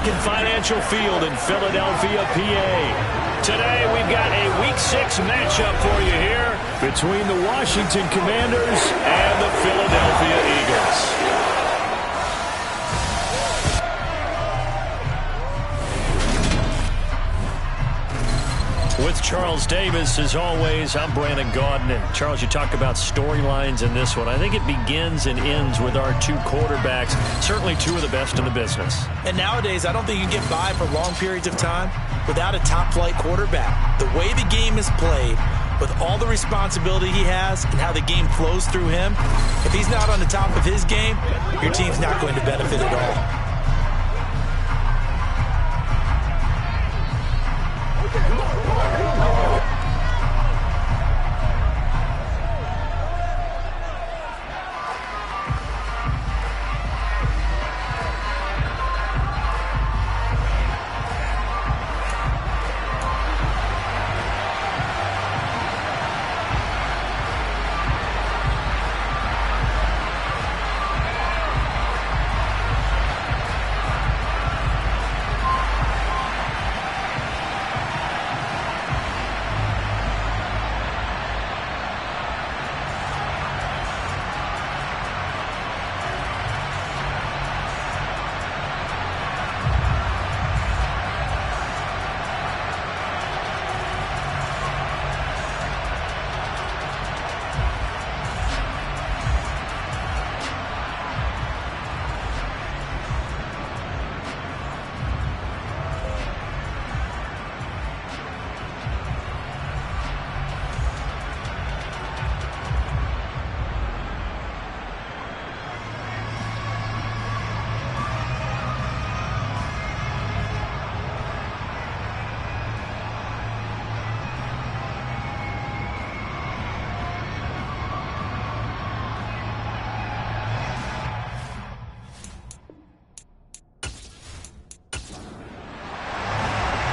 Lincoln Financial Field in Philadelphia, PA. Today we've got a Week 6 matchup for you here between the Washington Commanders and the Philadelphia Eagles. With Charles Davis, as always, I'm Brandon Gaudin. And Charles, you talk about storylines in this one. I think it begins and ends with our two quarterbacks, certainly two of the best in the business. And nowadays, I don't think you can get by for long periods of time without a top-flight quarterback. The way the game is played, with all the responsibility he has and how the game flows through him, if he's not on the top of his game, your team's not going to benefit at all.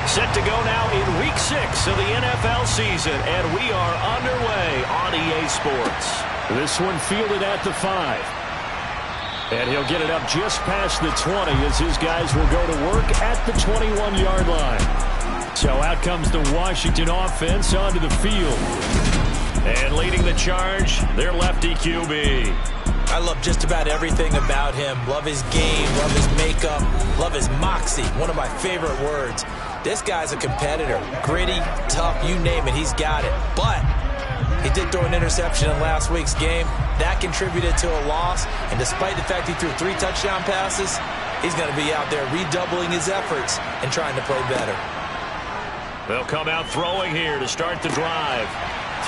Set to go now in Week 6 of the NFL season, and we are underway on EA Sports. This one fielded at the 5. And he'll get it up just past the 20 as his guys will go to work at the 21-yard line. So out comes the Washington offense onto the field. And leading the charge, their lefty QB. I love just about everything about him. Love his game, love his makeup, love his moxie. One of my favorite words. This guy's a competitor. Gritty, tough, you name it, he's got it. But he did throw an interception in last week's game. That contributed to a loss. And despite the fact he threw 3 touchdown passes, he's going to be out there redoubling his efforts and trying to play better. They'll come out throwing here to start the drive.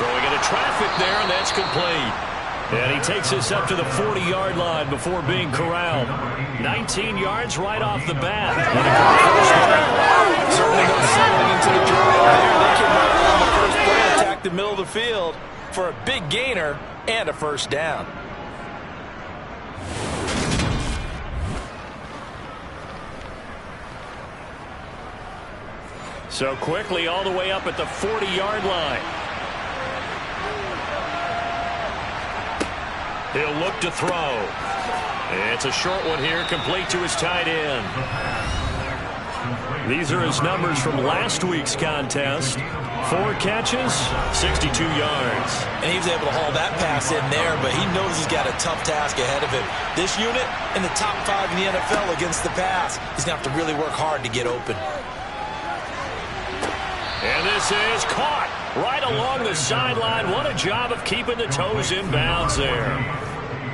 Throwing into traffic there, and that's complete. And he takes us up to the 40-yard line before being corralled. 19 yards right off the bat. Certainly not settling into the drive there. They came right on the first play, attack the middle of the field for a big gainer and a first down. So quickly all the way up at the 40-yard line. He'll look to throw. It's a short one here, complete to his tight end. These are his numbers from last week's contest. 4 catches, 62 yards. And he was able to haul that pass in there, but he knows he's got a tough task ahead of him. This unit in the top 5 in the NFL against the pass. He's going to have to really work hard to get open. And this is caught right along the sideline. What a job of keeping the toes in bounds there.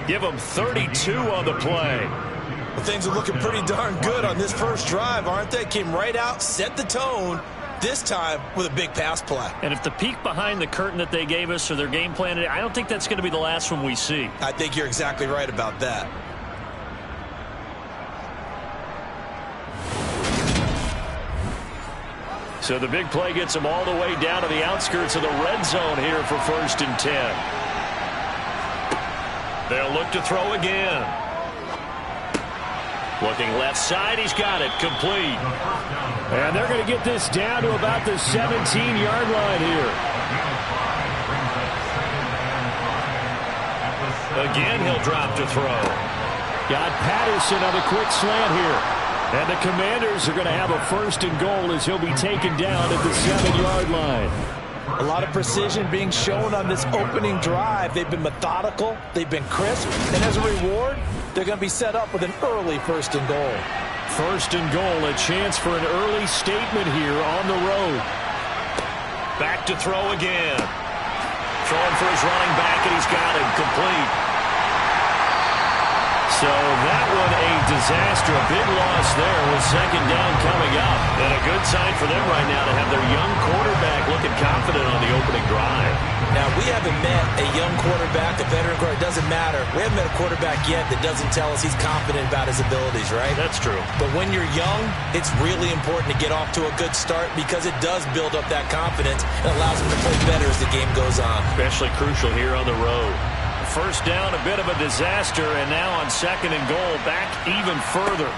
Give him 32 on the play. Well, things are looking pretty darn good on this first drive, aren't they? Came right out, set the tone, this time with a big pass play. And if the peek behind the curtain that they gave us or their game plan, I don't think that's going to be the last one we see. I think you're exactly right about that. So the big play gets them all the way down to the outskirts of the red zone here for 1st and 10. They'll look to throw again. Looking left side, he's got it, complete. And they're going to get this down to about the 17-yard line here. Again, he'll drop to throw. Got Patterson on the quick slant here. And the Commanders are going to have a 1st and goal as he'll be taken down at the 7-yard line. A lot of precision being shown on this opening drive. They've been methodical. They've been crisp. And as a reward, they're going to be set up with an early 1st and goal. 1st and goal, a chance for an early statement here on the road. Back to throw again. Throwing for his running back, and he's got him complete. So that one a disaster. A big loss there with 2nd down coming up. And a good sign for them right now to have their young quarterback looking confident on the opening drive. Now, we haven't met a young quarterback, a veteran quarterback. It doesn't matter. We haven't met a quarterback yet that doesn't tell us he's confident about his abilities, right? That's true. But when you're young, it's really important to get off to a good start because it does build up that confidence and allows him to play better as the game goes on. Especially crucial here on the road. 1st down, a bit of a disaster, and now on 2nd and goal, back even further.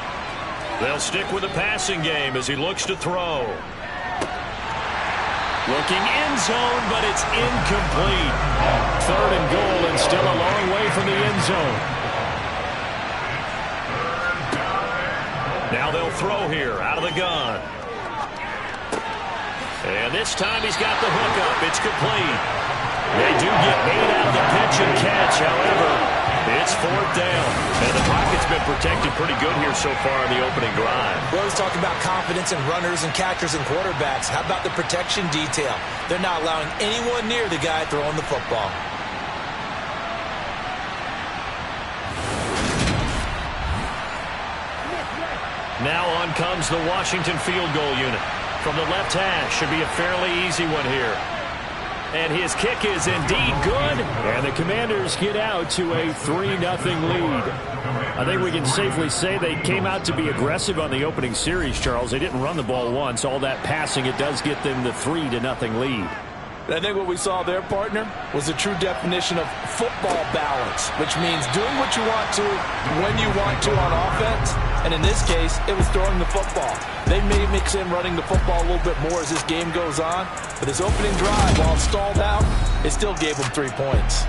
They'll stick with the passing game as he looks to throw. Looking end zone, but it's incomplete. 3rd and goal, and still a long way from the end zone. Now they'll throw here out of the gun. And this time he's got the hook up. It's complete. They do get 8 out of the pitch and catch. However, it's 4th down. And the pocket's been protected pretty good here so far in the opening drive. Well, let's talk about confidence in runners and catchers and quarterbacks. How about the protection detail? They're not allowing anyone near the guy throwing the football. Now on comes the Washington field goal unit. From the left hash, should be a fairly easy one here. And his kick is indeed good. And the Commanders get out to a 3-0 lead. I think we can safely say they came out to be aggressive on the opening series, Charles. They didn't run the ball once. All that passing, it does get them the 3-0 lead. I think what we saw there, partner, was a true definition of football balance, which means doing what you want to when you want to on offense. And in this case, it was throwing the football. They may mix in running the football a little bit more as this game goes on. But this opening drive, while it stalled out, it still gave them 3 points.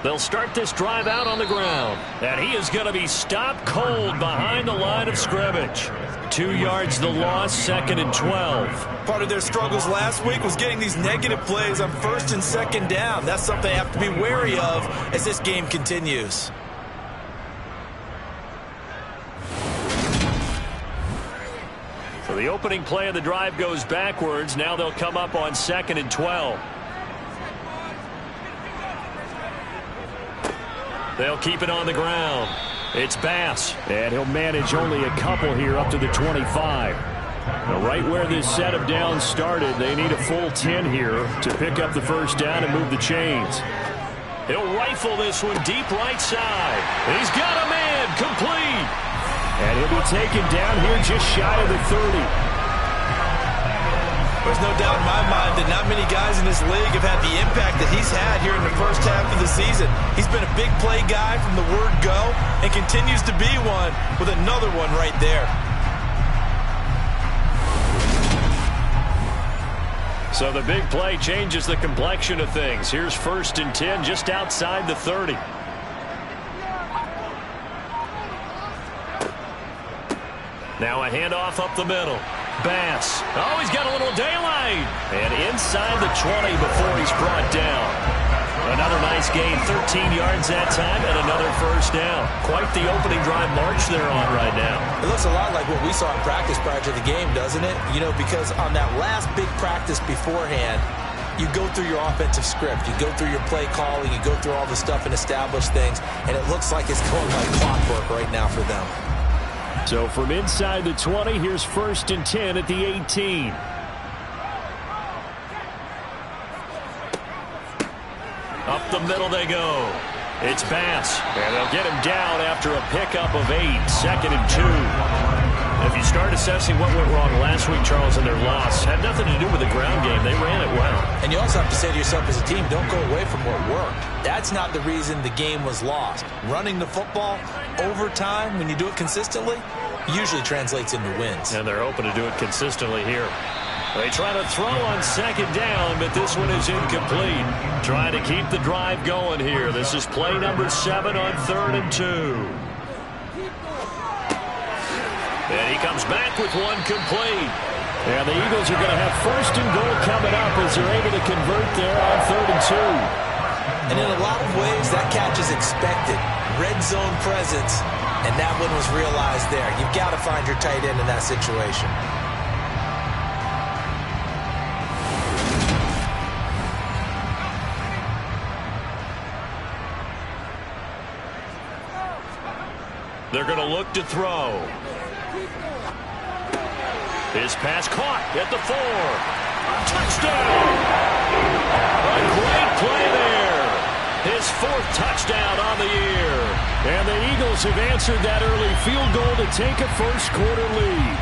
They'll start this drive out on the ground. And he is going to be stopped cold behind the line of scrimmage. 2 yards the loss, 2nd and 12. Part of their struggles last week was getting these negative plays on 1st and 2nd down. That's something they have to be wary of as this game continues. So the opening play of the drive goes backwards. Now they'll come up on 2nd and 12. They'll keep it on the ground. It's Bass, and he'll manage only a couple here up to the 25. Now, right where this set of downs started, they need a full 10 here to pick up the 1st down and move the chains. He'll rifle this one deep right side. He's got a man, complete. And he'll be taken down here just shy of the 30. There's no doubt in my mind that not many guys in this league have had the impact that he's had here in the first half of the season. He's been a big play guy from the word go and continues to be one with another one right there. So the big play changes the complexion of things. Here's 1st and 10 just outside the 30. Now a handoff up the middle. Bass. Oh, he's got a little daylight. And inside the 20 before he's brought down. Another nice gain, 13 yards that time, and another 1st down. Quite the opening drive march they're on right now. It looks a lot like what we saw in practice prior to the game, doesn't it? You know, because on that last big practice beforehand, you go through your offensive script. You go through your play calling. You go through all the stuff and establish things. And it looks like it's going like clockwork right now for them. So from inside the 20, here's 1st and 10 at the 18. Up the middle they go. It's Bass. And they'll get him down after a pickup of 8. 2nd and 2. If you you start assessing what went wrong last week, Charles, in their loss, had nothing to do with the ground game. They ran it well. And you also have to say to yourself as a team, don't go away from what worked. That's not the reason the game was lost. Running the football over time, when you do it consistently, usually translates into wins. And they're hoping to do it consistently here. They try to throw on second down, but this one is incomplete. Trying to keep the drive going here. This is play number 7 on 3rd and 2. And he comes back with one complete. And the Eagles are going to have 1st and goal coming up as they're able to convert there on 3rd and 2. And in a lot of ways, that catch is expected. Red zone presence, and that one was realized there. You've got to find your tight end in that situation. They're going to look to throw. His pass caught at the 4. Touchdown! A great play there. His 4th touchdown on the year. And the Eagles have answered that early field goal to take a first-quarter lead.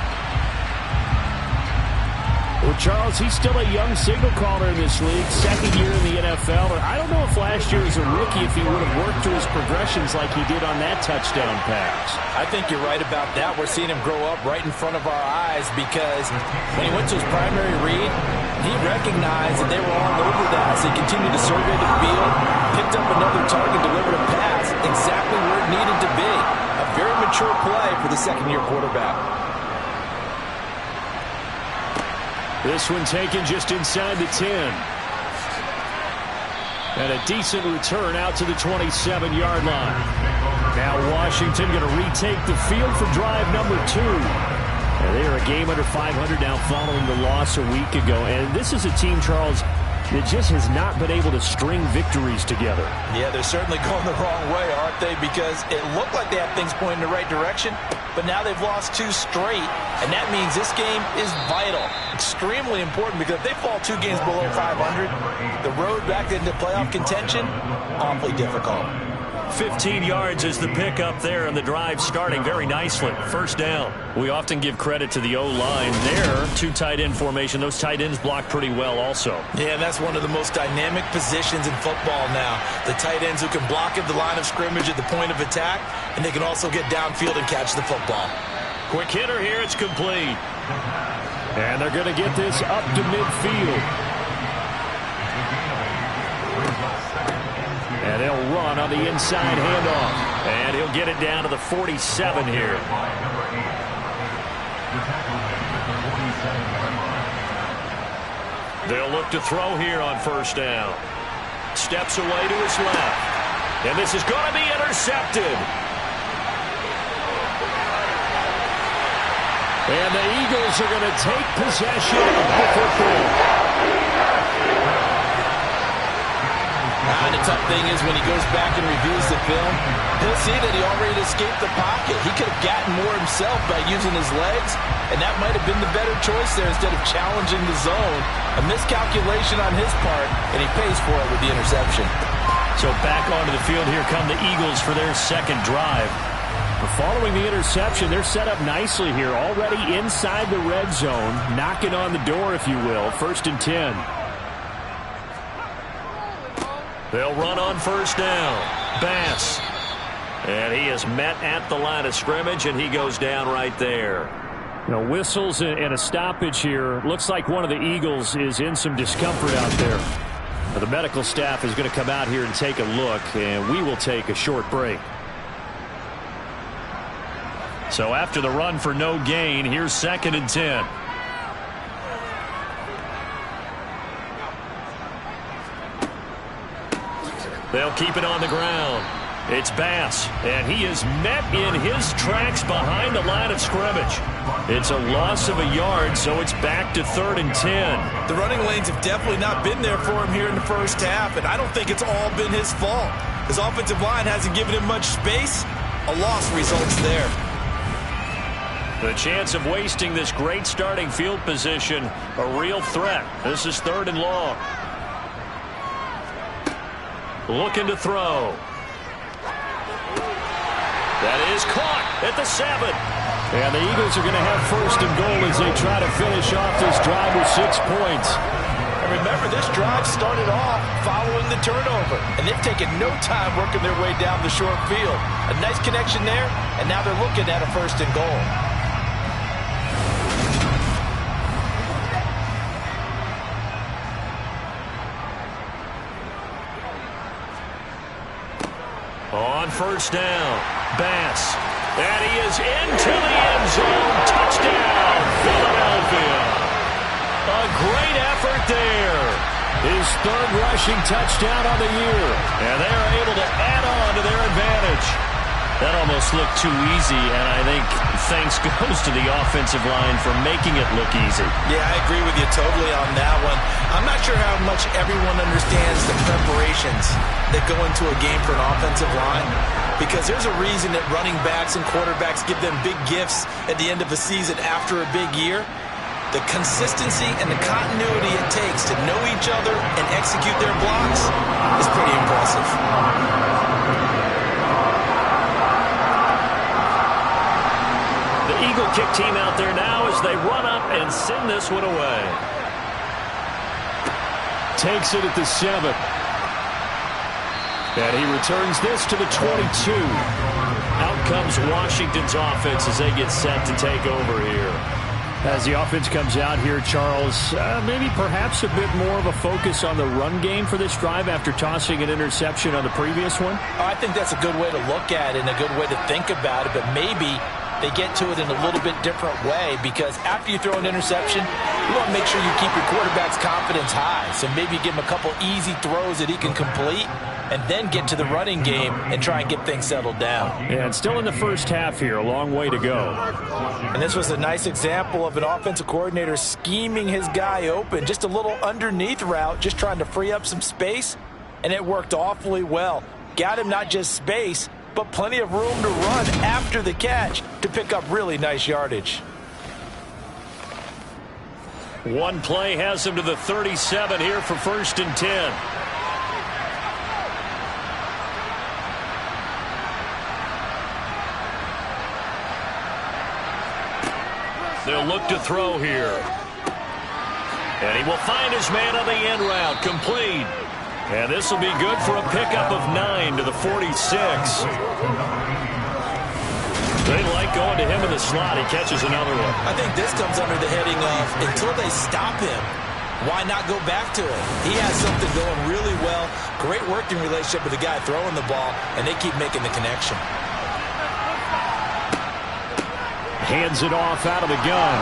Well, Charles, he's still a young signal caller in this league, 2nd year in the NFL. I don't know if last year as a rookie if he would have worked through his progressions like he did on that touchdown pass. I think you're right about that. We're seeing him grow up right in front of our eyes because when he went to his primary read, he recognized that they were all over that. So he continued to survey the field, picked up another target, delivered a pass exactly where it needed to be. A very mature play for the 2nd-year quarterback. This one taken just inside the 10. And a decent return out to the 27-yard line. Now Washington going to retake the field for drive number 2. And they are a game under 500 now following the loss a week ago. And this is a team, Charles, that just has not been able to string victories together. Yeah, they're certainly going the wrong way, aren't they? Because it looked like they had things pointing in the right direction, but now they've lost 2 straight, and that means this game is vital. Extremely important because if they fall 2 games below 500, the road back into playoff contention, awfully difficult. 15 yards is the pickup there, and the drive starting very nicely. First down. We often give credit to the O-line there. 2 tight end formation. Those tight ends block pretty well also. Yeah, and that's one of the most dynamic positions in football now. The tight ends who can block at the line of scrimmage at the point of attack, and they can also get downfield and catch the football. Quick hitter here. It's complete. And they're going to get this up to midfield. And they'll run on the inside handoff. And he'll get it down to the 47 here. They'll look to throw here on first down. Steps away to his left. And this is going to be intercepted. And the Eagles are going to take possession of the football. And the tough thing is when he goes back and reviews the film, he'll see that he already escaped the pocket. He could have gotten more himself by using his legs, and that might have been the better choice there instead of challenging the zone. A miscalculation on his part, and he pays for it with the interception. So back onto the field here come the Eagles for their 2nd drive. Following the interception, they're set up nicely here, already inside the red zone, knocking on the door, if you will. 1st and 10. They'll run on first down. Bass. And he is met at the line of scrimmage, and he goes down right there. Now, whistles and a stoppage here. Looks like one of the Eagles is in some discomfort out there. Now, the medical staff is going to come out here and take a look, and we will take a short break. So after the run for no gain, here's 2nd and 10. They'll keep it on the ground. It's Bass, and he is met in his tracks behind the line of scrimmage. It's a loss of a yard, so it's back to 3rd and 10. The running lanes have definitely not been there for him here in the first half, and I don't think it's all been his fault. His offensive line hasn't given him much space. A loss results there. The chance of wasting this great starting field position, a real threat. This is 3rd and long. Looking to throw. That is caught at the 7. And the Eagles are going to have first and goal as they try to finish off this drive with 6 points. And remember, this drive started off following the turnover, and they've taken no time working their way down the short field. A nice connection there, and now they're looking at a first and goal. On first down, Bass. And he is into the end zone. Touchdown, Philadelphia. A great effort there. His third rushing touchdown on the year. And they are able to add on to their advantage. That almost looked too easy, and I think thanks goes to the offensive line for making it look easy. Yeah, I agree with you totally on that one. I'm not sure how much everyone understands the preparations that go into a game for an offensive line, because there's a reason that running backs and quarterbacks give them big gifts at the end of a season after a big year. The consistency and the continuity it takes to know each other and execute their blocks is pretty impressive. The Eagle kick team out there now as they run up and send this one away. Takes it at the 7. And he returns this to the 22. Out comes Washington's offense as they get set to take over here. As the offense comes out here, Charles, maybe perhaps a bit more of a focus on the run game for this drive after tossing an interception on the previous one? I think that's a good way to look at it and a good way to think about it, but maybe they get to it in a little bit different way, because after you throw an interception, you want to make sure you keep your quarterback's confidence high. So maybe give him a couple easy throws that he can complete and then get to the running game and try and get things settled down. Yeah, and still in the first half here, a long way to go. And this was a nice example of an offensive coordinator scheming his guy open. Just a little underneath route, just trying to free up some space, and it worked awfully well. Got him not just space, but plenty of room to run after the catch to pick up really nice yardage. One play has him to the 37 here for first and 10. They'll look to throw here. And he will find his man on the end route, complete. And this will be good for a pickup of 9 to the 46. They like going to him in the slot. He catches another one. I think this comes under the heading of, until they stop him, why not go back to him? He has something going really well. Great working relationship with the guy throwing the ball, and they keep making the connection. Hands it off out of the gun.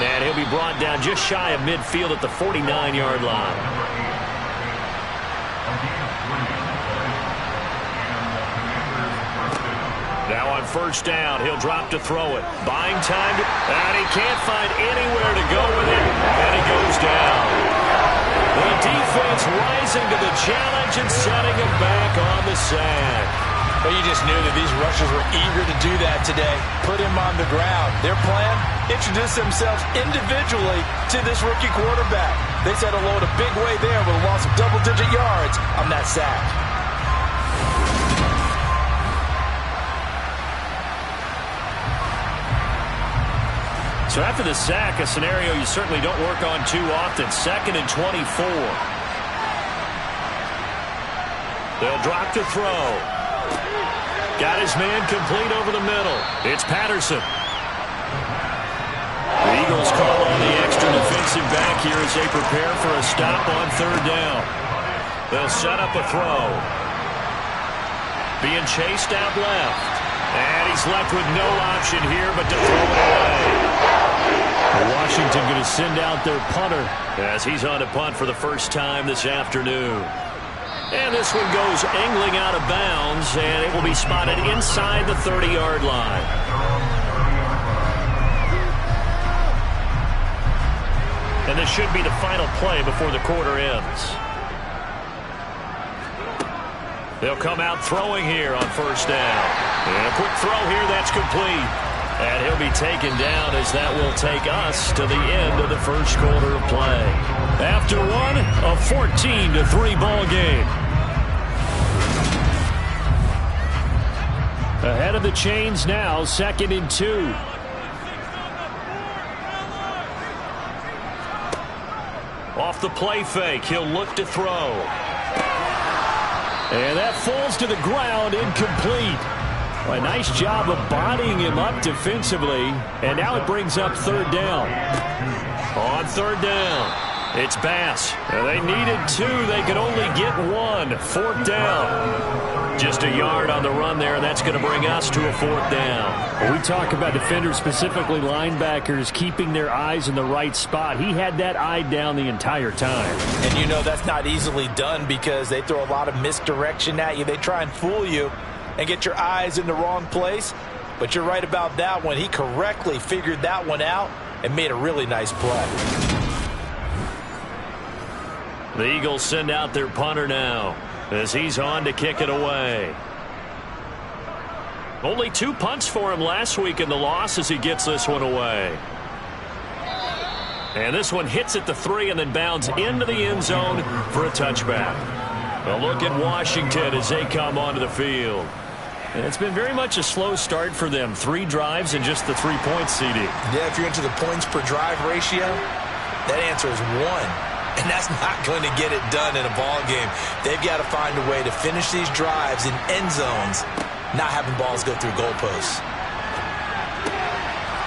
And he'll be brought down just shy of midfield at the 49-yard line. Now on first down, he'll drop to throw it. Buying time, and he can't find anywhere to go with it, and he goes down. The defense rising to the challenge and setting him back on the sack. Well, you just knew that these rushers were eager to do that today. Put him on the ground. Their plan, introduce themselves individually to this rookie quarterback. They set a load a big way there with a loss of double-digit yards on that sack. So after the sack, a scenario you certainly don't work on too often. 2nd and 24. They'll drop to throw. Got his man complete over the middle. It's Patterson. The Eagles call on the extra defensive back here as they prepare for a stop on third down. They'll set up a throw. Being chased out left. And he's left with no option here but to throw it away. Washington going to send out their punter as he's on a punt for the first time this afternoon. And this one goes angling out of bounds, and it will be spotted inside the 30-yard line. And this should be the final play before the quarter ends. They'll come out throwing here on first down. And a quick throw here, that's complete. And he'll be taken down as that will take us to the end of the first quarter of play. After one, a 14-3 ball game. Ahead of the chains now, 2nd and 2. Off the play fake, he'll look to throw. And that falls to the ground, incomplete. A nice job of bodying him up defensively. And now it brings up 3rd down. On 3rd down, it's Bass. They needed 2. They could only get 1. 4th down. Just a yard on the run there, and that's going to bring us to a 4th down. When we talk about defenders, specifically linebackers, keeping their eyes in the right spot. He had that eye down the entire time. And you know that's not easily done because they throw a lot of misdirection at you. They try and fool you and get your eyes in the wrong place. But you're right about that one. He correctly figured that one out and made a really nice play. The Eagles send out their punter now as he's on to kick it away. Only 2 punts for him last week in the loss as he gets this one away. And this one hits at the 3 and then bounds into the end zone for a touchback. A look at Washington as they come onto the field. And it's been very much a slow start for them. 3 drives and just the 3 points, CD. Yeah, if you're into the points per drive ratio, that answer is 1. And that's not going to get it done in a ball game. They've got to find a way to finish these drives in end zones, not having balls go through goalposts.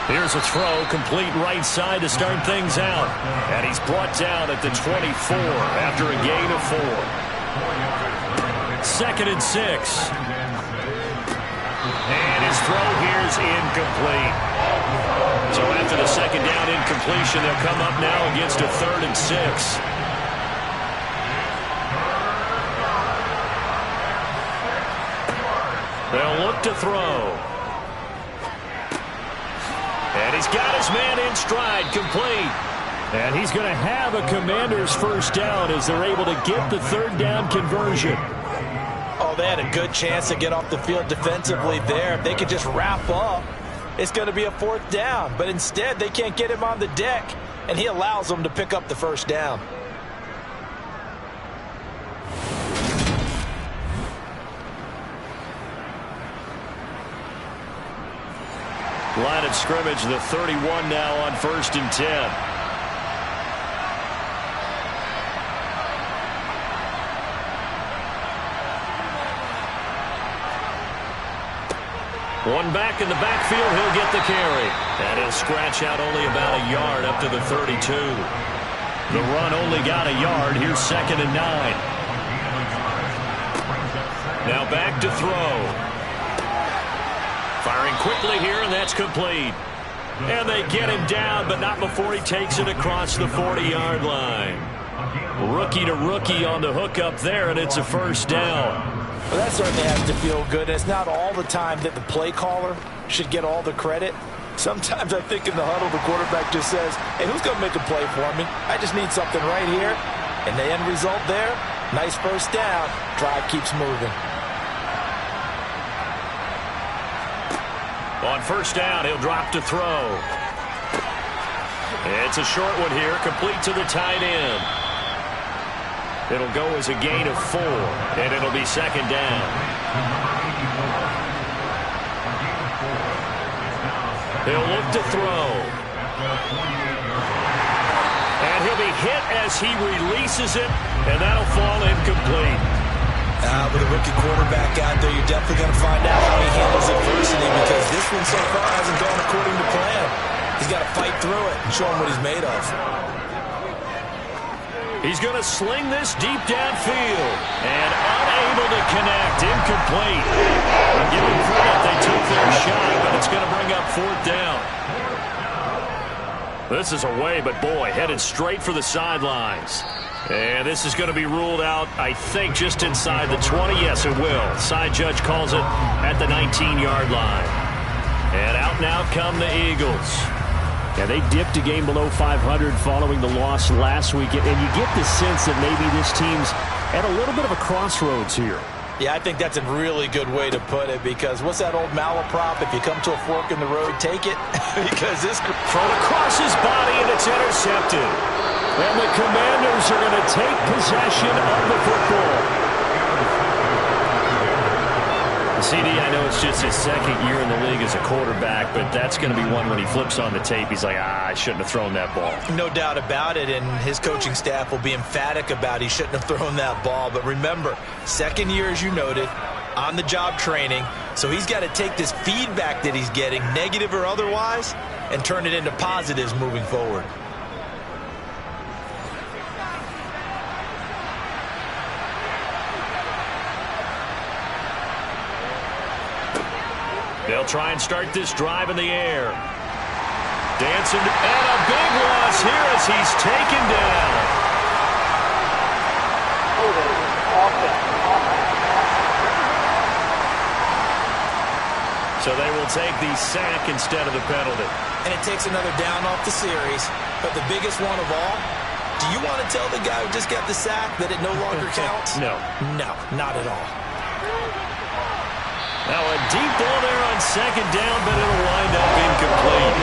Here's a throw, complete right side to start things out. And he's brought down at the 24 after a gain of 4. 2nd and 6. And his throw here is incomplete. So after the 2nd down incompletion, they'll come up now against a 3rd and 6. They'll look to throw. And he's got his man in stride, complete. And he's going to have a Commander's 1st down as they're able to get the 3rd down conversion. Oh, they had a good chance to get off the field defensively there. If they could just wrap up, it's going to be a 4th down. But instead, they can't get him on the deck, and he allows them to pick up the 1st down. Line of scrimmage, the 31 now on 1st and 10. One back in the backfield, he'll get the carry. And he'll scratch out only about a yard up to the 32. The run only got a yard. Here's 2nd and 9. Now back to throw. Firing quickly here, and that's complete. And they get him down, but not before he takes it across the 40-yard line. Rookie to rookie on the hook up there, and it's a 1st down. Well, that certainly has to feel good. It's not all the time that the play caller should get all the credit. Sometimes I think in the huddle, the quarterback just says, hey, who's going to make a play for me? I just need something right here. And the end result there, nice 1st down. Drive keeps moving. On 1st down, he'll drop to throw. It's a short one here, complete to the tight end. It'll go as a gain of 4, and it'll be 2nd down. He'll look to throw. And he'll be hit as he releases it, and that'll fall incomplete. With a rookie quarterback out there, you're definitely going to find out how he handles adversity because this one so far hasn't gone according to plan. He's got to fight through it and show him what he's made of. He's going to sling this deep downfield and unable to connect. Incomplete. I'll give him credit. They took their shot, but it's going to bring up 4th down. This is away, but boy, headed straight for the sidelines. And this is going to be ruled out, I think, just inside the 20. Yes, it will. Side judge calls it at the 19-yard line. And out now come the Eagles. Yeah, they dipped a game below 500 following the loss last week. And you get the sense that maybe this team's at a little bit of a crossroads here. Yeah, I think that's a really good way to put it because what's that old malaprop? If you come to a fork in the road, take it. Because this thrown across his body and it's intercepted. And the Commanders are going to take possession of the football. CD, I know it's just his second year in the league as a quarterback, but that's going to be one when he flips on the tape, he's like, I shouldn't have thrown that ball. No doubt about it, and his coaching staff will be emphatic about he shouldn't have thrown that ball. But remember, second year, as you noted, on-the-job training, so he's got to take this feedback that he's getting, negative or otherwise, and turn it into positives moving forward. They'll try and start this drive in the air. Dancing, and a big loss here as he's taken down. So they will take the sack instead of the penalty. And it takes another down off the series. But the biggest one of all, do you want to tell the guy who just got the sack that it no longer counts? No. No, not at all. Now a deep ball there on second down, but it'll wind up incomplete.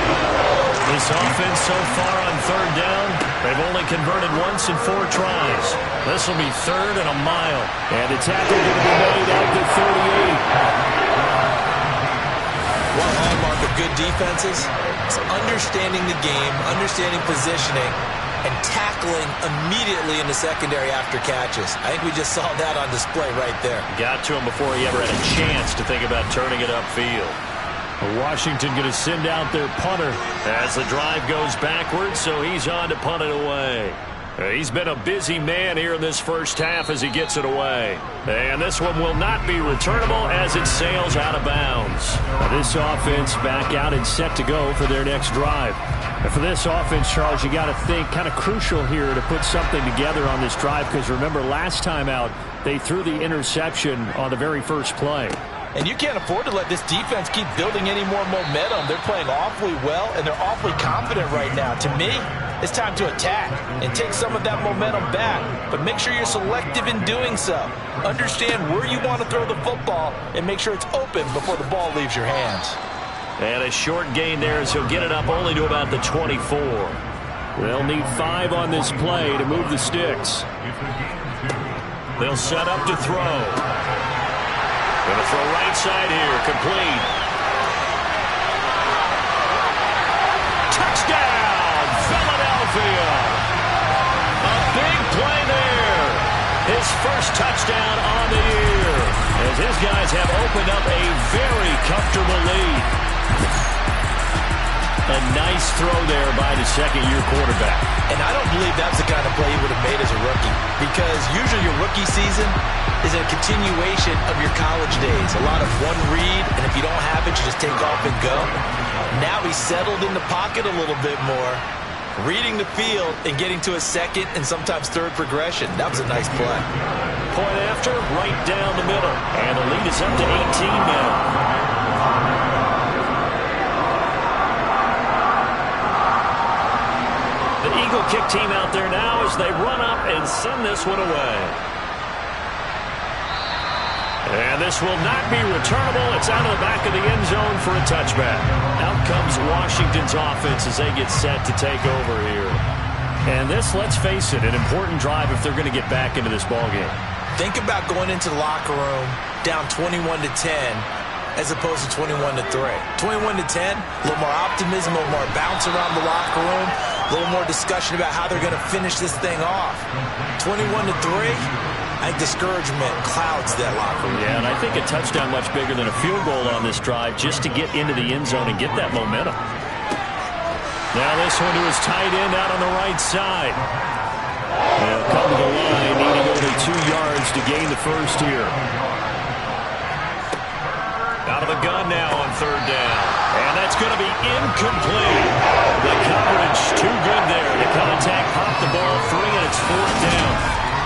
This offense so far on third down, they've only converted once in 4 tries. This will be third and a mile. And the tackle going to be made out to 38. One hallmark of good defenses is understanding the game, understanding positioning, and tackling immediately in the secondary after catches. I think we just saw that on display right there. Got to him before he ever had a chance to think about turning it upfield. Washington going to send out their punter as the drive goes backwards, so he's on to punt it away. He's been a busy man here in this first half as he gets it away. And this one will not be returnable as it sails out of bounds. This offense back out and set to go for their next drive. And for this offense, Charles, you got to think kind of crucial here to put something together on this drive, because remember last time out they threw the interception on the very first play. And you can't afford to let this defense keep building any more momentum. They're playing awfully well, and they're awfully confident right now. To me, it's time to attack and take some of that momentum back, but make sure you're selective in doing so. Understand where you want to throw the football and make sure it's open before the ball leaves your hands. And a short gain there as he'll get it up only to about the 24. They'll need 5 on this play to move the sticks. They'll set up to throw. Going to throw right side here, complete. Touchdown, Philadelphia. A big play there. His first touchdown on the year, as his guys have opened up a very comfortable lead. A nice throw there by the second-year quarterback. And I don't believe that's the kind of play he would have made as a rookie, because usually your rookie season is a continuation of your college days. A lot of one read, and if you don't have it, you just take off and go. Now he's settled in the pocket a little bit more, reading the field and getting to a second and sometimes third progression. That was a nice play. Point after, right down the middle. And the lead is up to 18 now. The Eagle kick team out there now as they run up and send this one away. And this will not be returnable. It's out of the back of the end zone for a touchback. Out comes Washington's offense as they get set to take over here. And this, let's face it, an important drive if they're going to get back into this ballgame. Think about going into the locker room down 21-10 as opposed to 21-3. 21-10, a little more optimism, a little more bounce around the locker room, a little more discussion about how they're going to finish this thing off. 21-3, I think discouragement clouds that locker room. Yeah, and I think a touchdown much bigger than a field goal on this drive just to get into the end zone and get that momentum. Now this one to his tight end out on the right side. They'll come to the line, needing only 2 yards to gain the first here. Out of the gun now on third down. And that's going to be incomplete. The coverage too good there. The contact popped the ball free, and it's 4th down.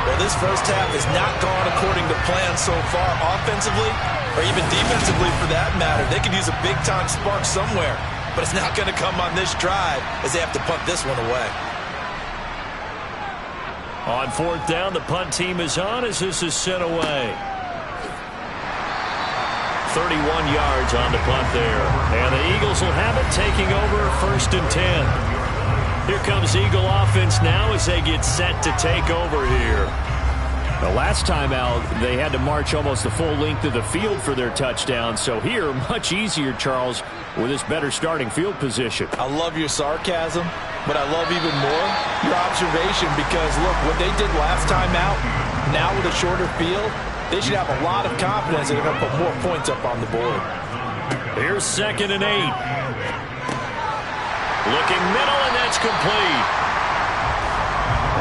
Well, this first half has not gone according to plan so far offensively, or even defensively for that matter. They could use a big-time spark somewhere, but it's not going to come on this drive as they have to punt this one away. On 4th down, the punt team is on as this is sent away. 31 yards on the punt there. And the Eagles will have it, taking over 1st and 10. Here comes Eagle offense now as they get set to take over here. The last time out, they had to march almost the full length of the field for their touchdown. So here, much easier, Charles, with this better starting field position. I love your sarcasm, but I love even more your observation because, look, what they did last time out, now with a shorter field, they should have a lot of confidence that they're going to put more points up on the board. Here's 2nd and 8. Looking middle, and that's complete.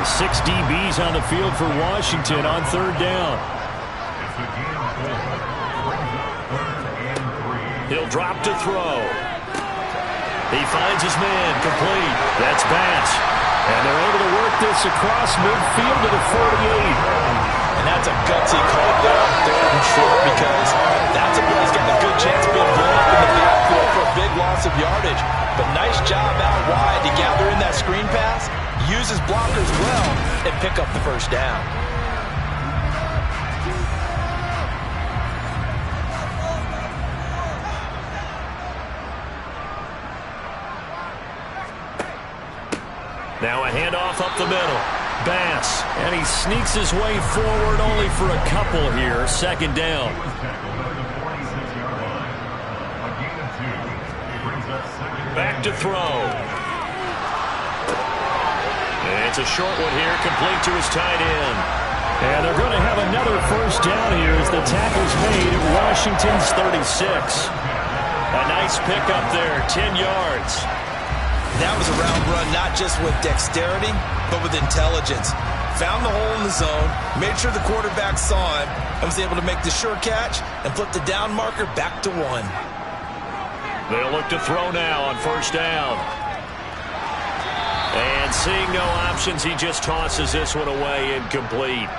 6 DBs on the field for Washington on 3rd down. He'll drop to throw. He finds his man, complete. That's Bass. And they're able to work this across midfield to the 48. And that's a gutsy call there, 3rd and short, because that's a play he's got a good chance of being blown up in the backfield for a big loss of yardage. But nice job out wide to gather in that screen pass, use his blockers well, and pick up the 1st down. Now a handoff up the middle. Bass, and he sneaks his way forward only for a couple here. 2nd down. Back to throw. And it's a short one here, complete to his tight end. And they're going to have another 1st down here as the tackle's made at Washington's 36. A nice pickup there, 10 yards. That was a round run, not just with dexterity, but with intelligence. Found the hole in the zone, made sure the quarterback saw him, and was able to make the sure catch and flip the down marker back to 1. They'll look to throw now on 1st down. And seeing no options, he just tosses this one away, incomplete.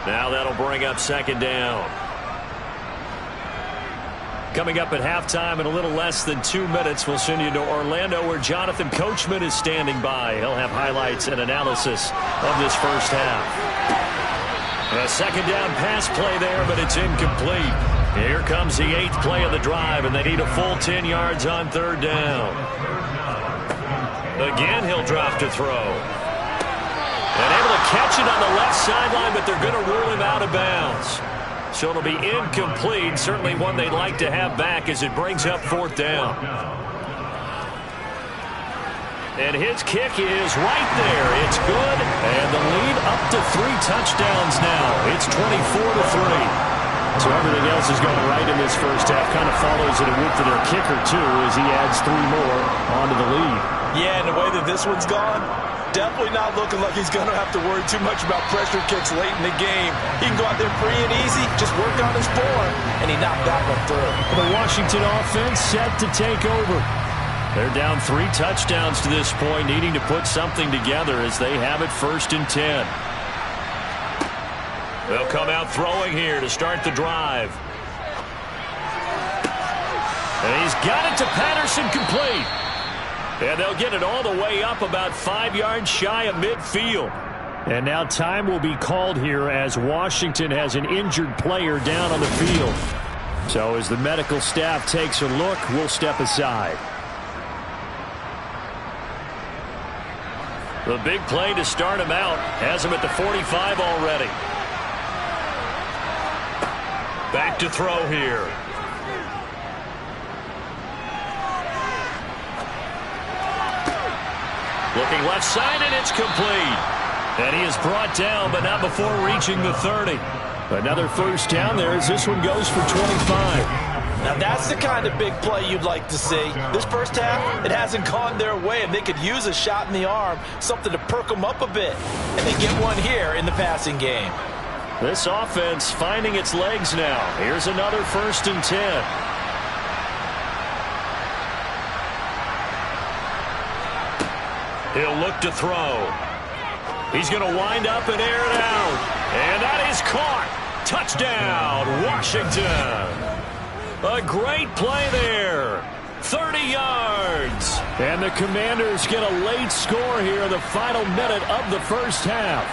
Now that'll bring up 2nd down. Coming up at halftime in a little less than 2 minutes, we'll send you to Orlando where Jonathan Coachman is standing by. He'll have highlights and analysis of this 1st half. A 2nd down pass play there, but it's incomplete. Here comes the 8th play of the drive, and they need a full 10 yards on 3rd down. Again, he'll drop to throw. And able to catch it on the left sideline, but they're going to rule him out of bounds. So it'll be incomplete, certainly one they'd like to have back as it brings up 4th down. And his kick is right there. It's good, and the lead up to 3 touchdowns now. It's 24-3. So everything else is going right in this 1st half. Kind of follows it with their kicker, too, as he adds 3 more onto the lead. Yeah, and the way that this one's gone, definitely not looking like he's going to have to worry too much about pressure kicks late in the game. He can go out there free and easy, just work on his form, and he knocked that one through. The Washington offense set to take over. They're down 3 touchdowns to this point, needing to put something together as they have it 1st and 10. They'll come out throwing here to start the drive. And he's got it to Patterson, complete. And they'll get it all the way up about 5 yards shy of midfield. And now time will be called here as Washington has an injured player down on the field. So as the medical staff takes a look, we'll step aside. The big play to start him out has him at the 45 already. Back to throw here. Looking left side, and it's complete. And he is brought down, but not before reaching the 30. Another 1st down there as this one goes for 25. Now that's the kind of big play you'd like to see. This 1st half, it hasn't gone their way, and they could use a shot in the arm, something to perk them up a bit. And they get one here in the passing game. This offense finding its legs now. Here's another 1st and 10. He'll look to throw. He's going to wind up and air it out. And that is caught. Touchdown, Washington. A great play there. 30 yards. And the Commanders get a late score here in the final minute of the 1st half.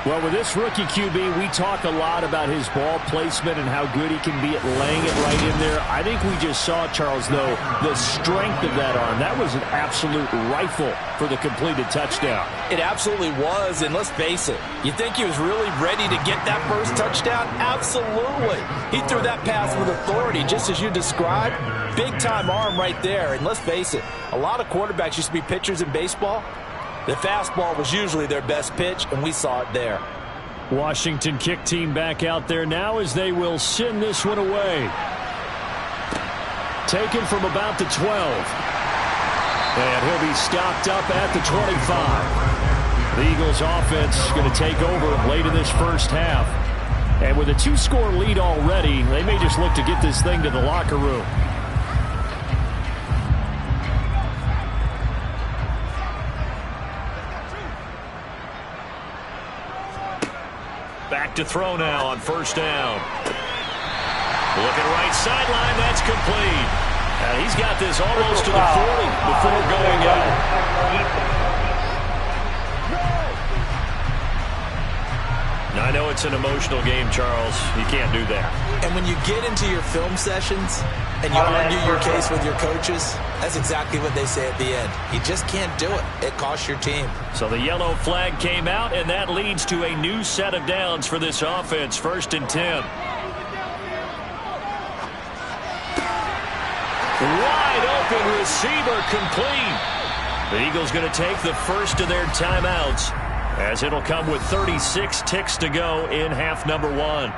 Well, with this rookie QB, we talk a lot about his ball placement and how good he can be at laying it right in there. I think we just saw, Charles, though, the strength of that arm. That was an absolute rifle for the completed touchdown. It absolutely was, and let's face it, you think he was really ready to get that first touchdown? Absolutely. He threw that pass with authority, just as you described. Big-time arm right there, and let's face it, a lot of quarterbacks used to be pitchers in baseball. The fastball was usually their best pitch, and we saw it there. Washington kick team back out there now as they will send this one away. Taken from about the 12. And he'll be stopped up at the 25. The Eagles offense going to take over late in this first half. And with a 2-score lead already, they may just look to get this thing to the locker room. Back to throw now on first down. Looking right sideline, that's complete. He's got this almost to the 40 before going out. Now, I know it's an emotional game, Charles. You can't do that. And when you get into your film sessions and you argue your case with your coaches, that's exactly what they say at the end. You just can't do it. It costs your team. So the yellow flag came out, and that leads to a new set of downs for this offense. 1st and 10. Wide open receiver complete. The Eagles going to take the first of their timeouts, as it'll come with 36 ticks to go in half number 1.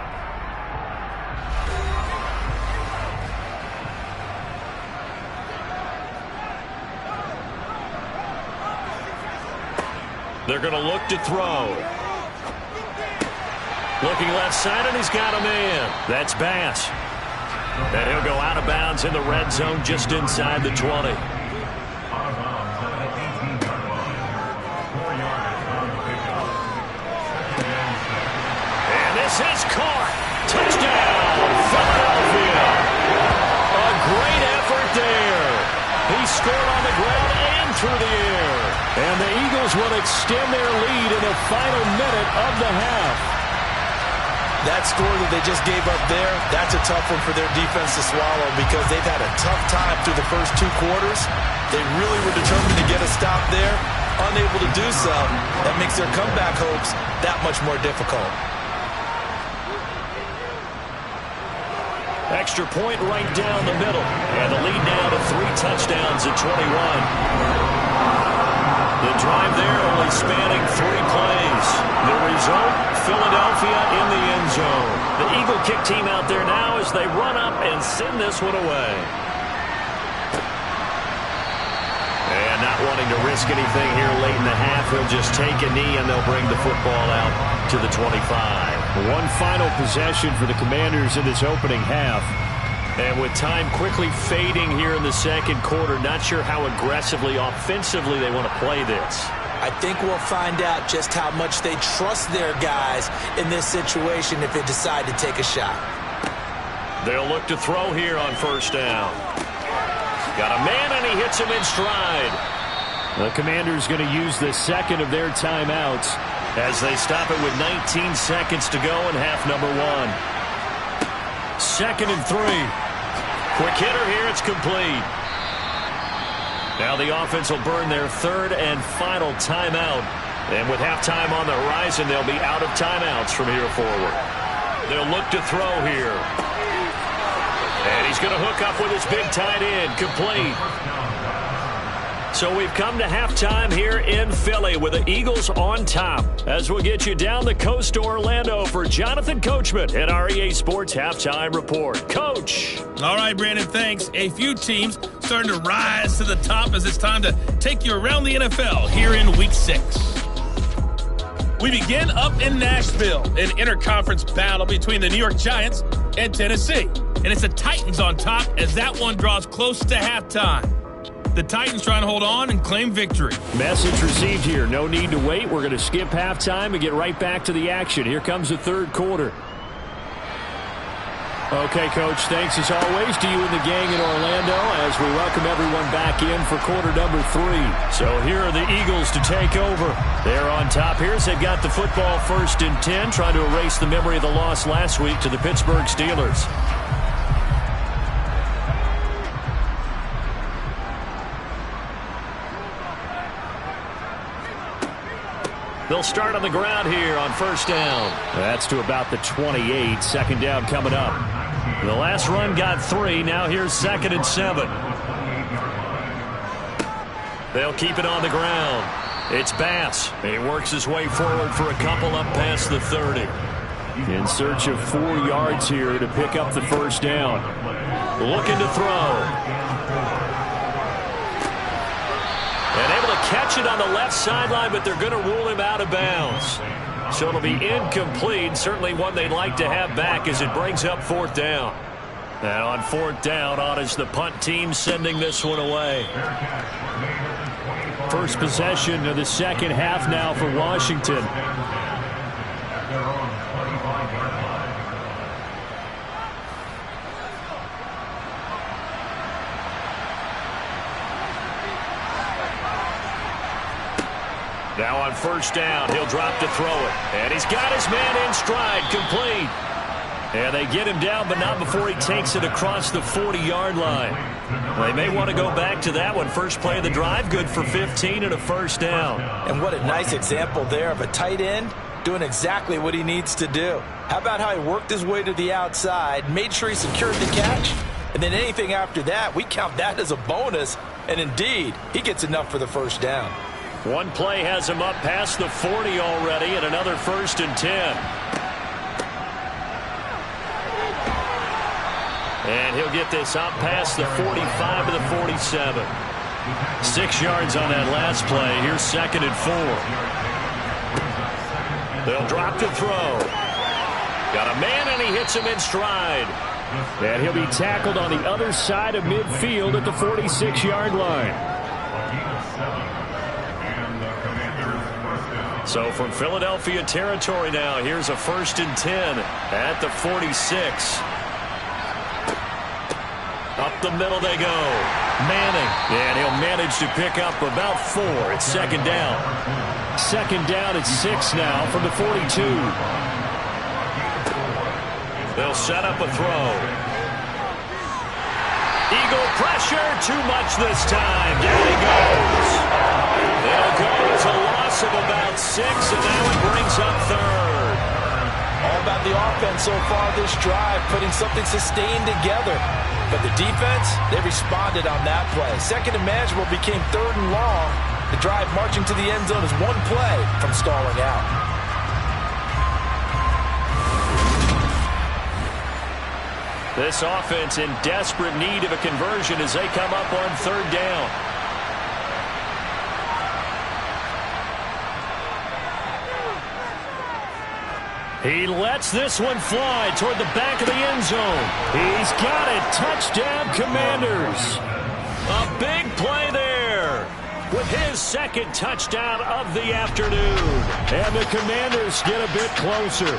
They're going to look to throw. Looking left side, and he's got a man. That's Bass. And he'll go out of bounds in the red zone just inside the 20. And this is caught. Touchdown, Philadelphia. A great effort there. He scored on the ground and through the air. And the Eagles will extend their lead in the final minute of the half. That score that they just gave up there, that's a tough one for their defense to swallow because they've had a tough time through the first 2 quarters. They really were determined to get a stop there. Unable to do so, that makes their comeback hopes that much more difficult. Extra point right down the middle. And the lead now to 3 touchdowns at 21. The drive there only spanning 3 plays. The result, Philadelphia in the end zone. The Eagle kick team out there now as they run up and send this one away. And not wanting to risk anything here late in the half, he'll just take a knee and they'll bring the football out to the 25. One final possession for the Commanders in this opening half. And with time quickly fading here in the second quarter, not sure how aggressively, offensively they want to play this. I think we'll find out just how much they trust their guys in this situation if they decide to take a shot. They'll look to throw here on first down. Got a man, and he hits him in stride. The Commanders going to use the second of their timeouts as they stop it with 19 seconds to go in half number 1. 2nd and 3. Quick hitter here, it's complete. Now the offense will burn their 3rd and final timeout. And with halftime on the horizon, they'll be out of timeouts from here forward. They'll look to throw here. And he's going to hook up with his big tight end, complete. So we've come to halftime here in Philly with the Eagles on top. As we'll get you down the coast to Orlando for Jonathan Coachman at our EA Sports Halftime Report. Coach. All right, Brandon, thanks. A few teams starting to rise to the top as it's time to take you around the NFL here in Week 6. We begin up in Nashville, an interconference battle between the New York Giants and Tennessee. And it's the Titans on top as that one draws close to halftime. The Titans trying to hold on and claim victory. Message received here. No need to wait. We're going to skip halftime and get right back to the action. Here comes the third quarter. Okay, Coach, thanks as always to you and the gang in Orlando as we welcome everyone back in for quarter number 3. So here are the Eagles to take over. They're on top here as they've got the football 1st and 10, trying to erase the memory of the loss last week to the Pittsburgh Steelers. They'll start on the ground here on 1st down. That's to about the 28. 2nd down coming up. The last run got 3. Now here's 2nd and 7. They'll keep it on the ground. It's Bass. He works his way forward for a couple up past the 30. In search of 4 yards here to pick up the 1st down. Looking to throw. And able to catch it on the left sideline, but they're going to rule him out of bounds. So it'll be incomplete. Certainly one they'd like to have back as it brings up 4th down. And on 4th down, on is the punt team sending this one away. First possession of the 2nd half now for Washington. Now on 1st down, he'll drop to throw it. And he's got his man in stride, complete. And they get him down, but not before he takes it across the 40-yard line. They may want to go back to that one. First play of the drive, good for 15 and a 1st down. And what a nice example there of a tight end doing exactly what he needs to do. How about how he worked his way to the outside, made sure he secured the catch, and then anything after that, we count that as a bonus. And indeed, he gets enough for the 1st down. One play has him up past the 40 already, and another 1st and 10. And he'll get this up past the 45 to the 47. 6 yards on that last play. Here's 2nd and 4. They'll drop to throw. Got a man, and he hits him in stride. And he'll be tackled on the other side of midfield at the 46-yard line. So from Philadelphia territory now, here's a 1st and 10 at the 46. Up the middle they go. Manning. And he'll manage to pick up about 4. It's 2nd down. 2nd down at 6 now from the 42. They'll set up a throw. Eagle pressure. Too much this time. Down he goes. They'll go. It's a loss of about 6, and now it brings up 3rd. All about the offense so far this drive, putting something sustained together. But the defense, they responded on that play. 2nd and manageable became 3rd and long. The drive marching to the end zone is one play from stalling out. This offense in desperate need of a conversion as they come up on 3rd down. He lets this one fly toward the back of the end zone. He's got it. Touchdown, Commanders. A big play there with his 2nd touchdown of the afternoon. And the Commanders get a bit closer.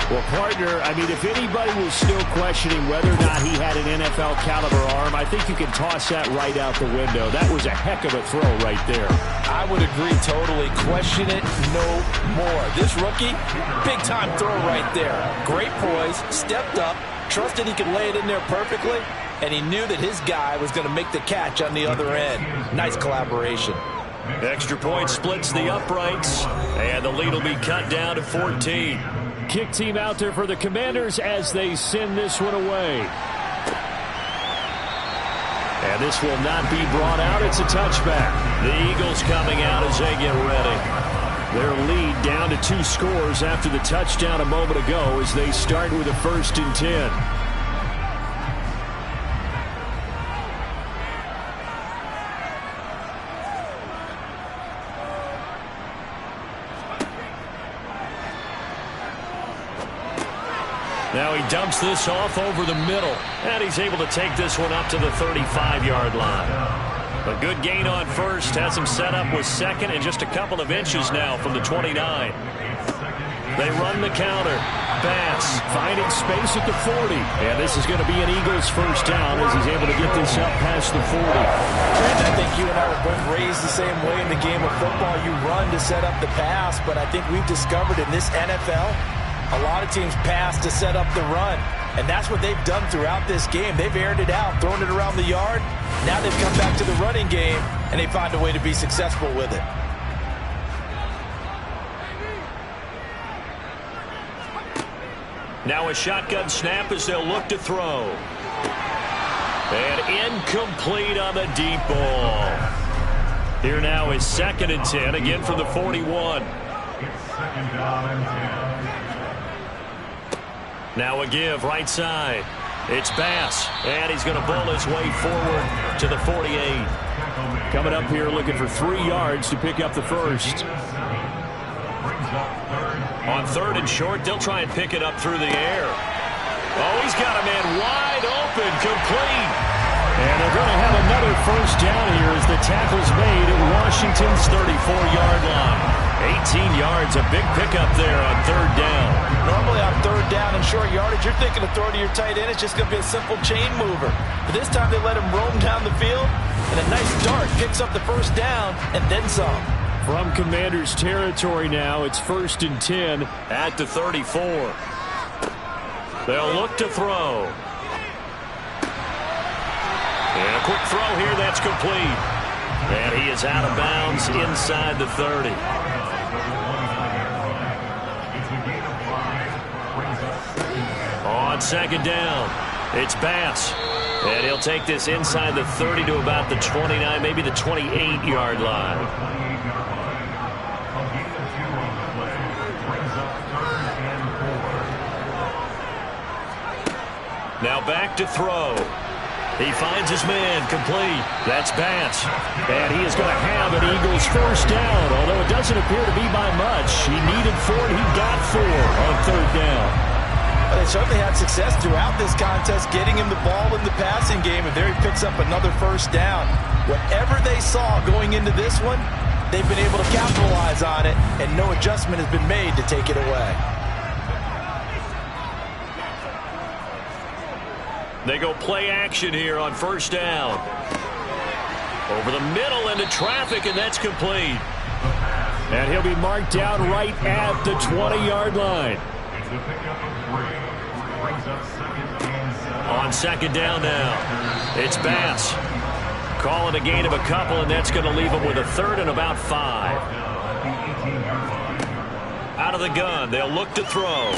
Well, partner, I mean, if anybody was still questioning whether or not he had an NFL caliber arm, I think you can toss that right out the window. That was a heck of a throw right there. I would agree totally. Question it no more. This rookie, big-time throw right there. Great poise, stepped up, trusted he could lay it in there perfectly, and he knew that his guy was going to make the catch on the other end. Nice collaboration. Extra point splits the uprights, and the lead will be cut down to 14. Kick team out there for the Commanders as they send this one away. And this will not be brought out. It's a touchback. The Eagles coming out as they get ready. Their lead down to 2 scores after the touchdown a moment ago as they start with a 1st and 10. Now he dumps this off over the middle, and he's able to take this one up to the 35-yard line. A good gain on 1st, has him set up with 2nd and just a couple of inches now from the 29. They run the counter. Bass finding space at the 40. And this is going to be an Eagles first down as he's able to get this up past the 40. And I think you and I were both raised the same way in the game of football. You run to set up the pass, but I think we've discovered in this NFL, a lot of teams pass to set up the run. And that's what they've done throughout this game. They've aired it out, thrown it around the yard. Now they've come back to the running game, and they find a way to be successful with it. Now a shotgun snap as they'll look to throw. And incomplete on the deep ball. Here now is 2nd and 10, again from the 41. It's 2nd down and 10. Now a give right side. It's Bass, and he's going to bowl his way forward to the 48. Coming up here looking for 3 yards to pick up the first. On 3rd and short, they'll try and pick it up through the air. Oh, he's got a man wide open, complete. And they're going to have another first down here as the tackle's made at Washington's 34-yard line. 18 yards, a big pickup there on 3rd down. Normally on 3rd down and short yardage, you're thinking of throwing to your tight end. It's just going to be a simple chain mover. But this time they let him roam down the field, and a nice dart picks up the first down and then some. From Commanders territory now, it's 1st and 10 at the 34. They'll look to throw. And a quick throw here, that's complete. And he is out of bounds inside the 30. On 2nd down, it's Bass. And he'll take this inside the 30 to about the 29, maybe the 28-yard line. Now back to throw. He finds his man, complete. That's Bass. And he is going to have an Eagles first down, although it doesn't appear to be by much. He needed 4, he got 4 on 3rd down. Well, they certainly had success throughout this contest, getting him the ball in the passing game, and there he picks up another first down. Whatever they saw going into this one, they've been able to capitalize on it, and no adjustment has been made to take it away. They go play action here on 1st down. Over the middle into traffic, and that's complete. And he'll be marked out right at the 20-yard line. On 2nd down now, it's Bass. Calling a gain of a couple, and that's going to leave him with a 3rd and about 5. Out of the gun, they'll look to throw.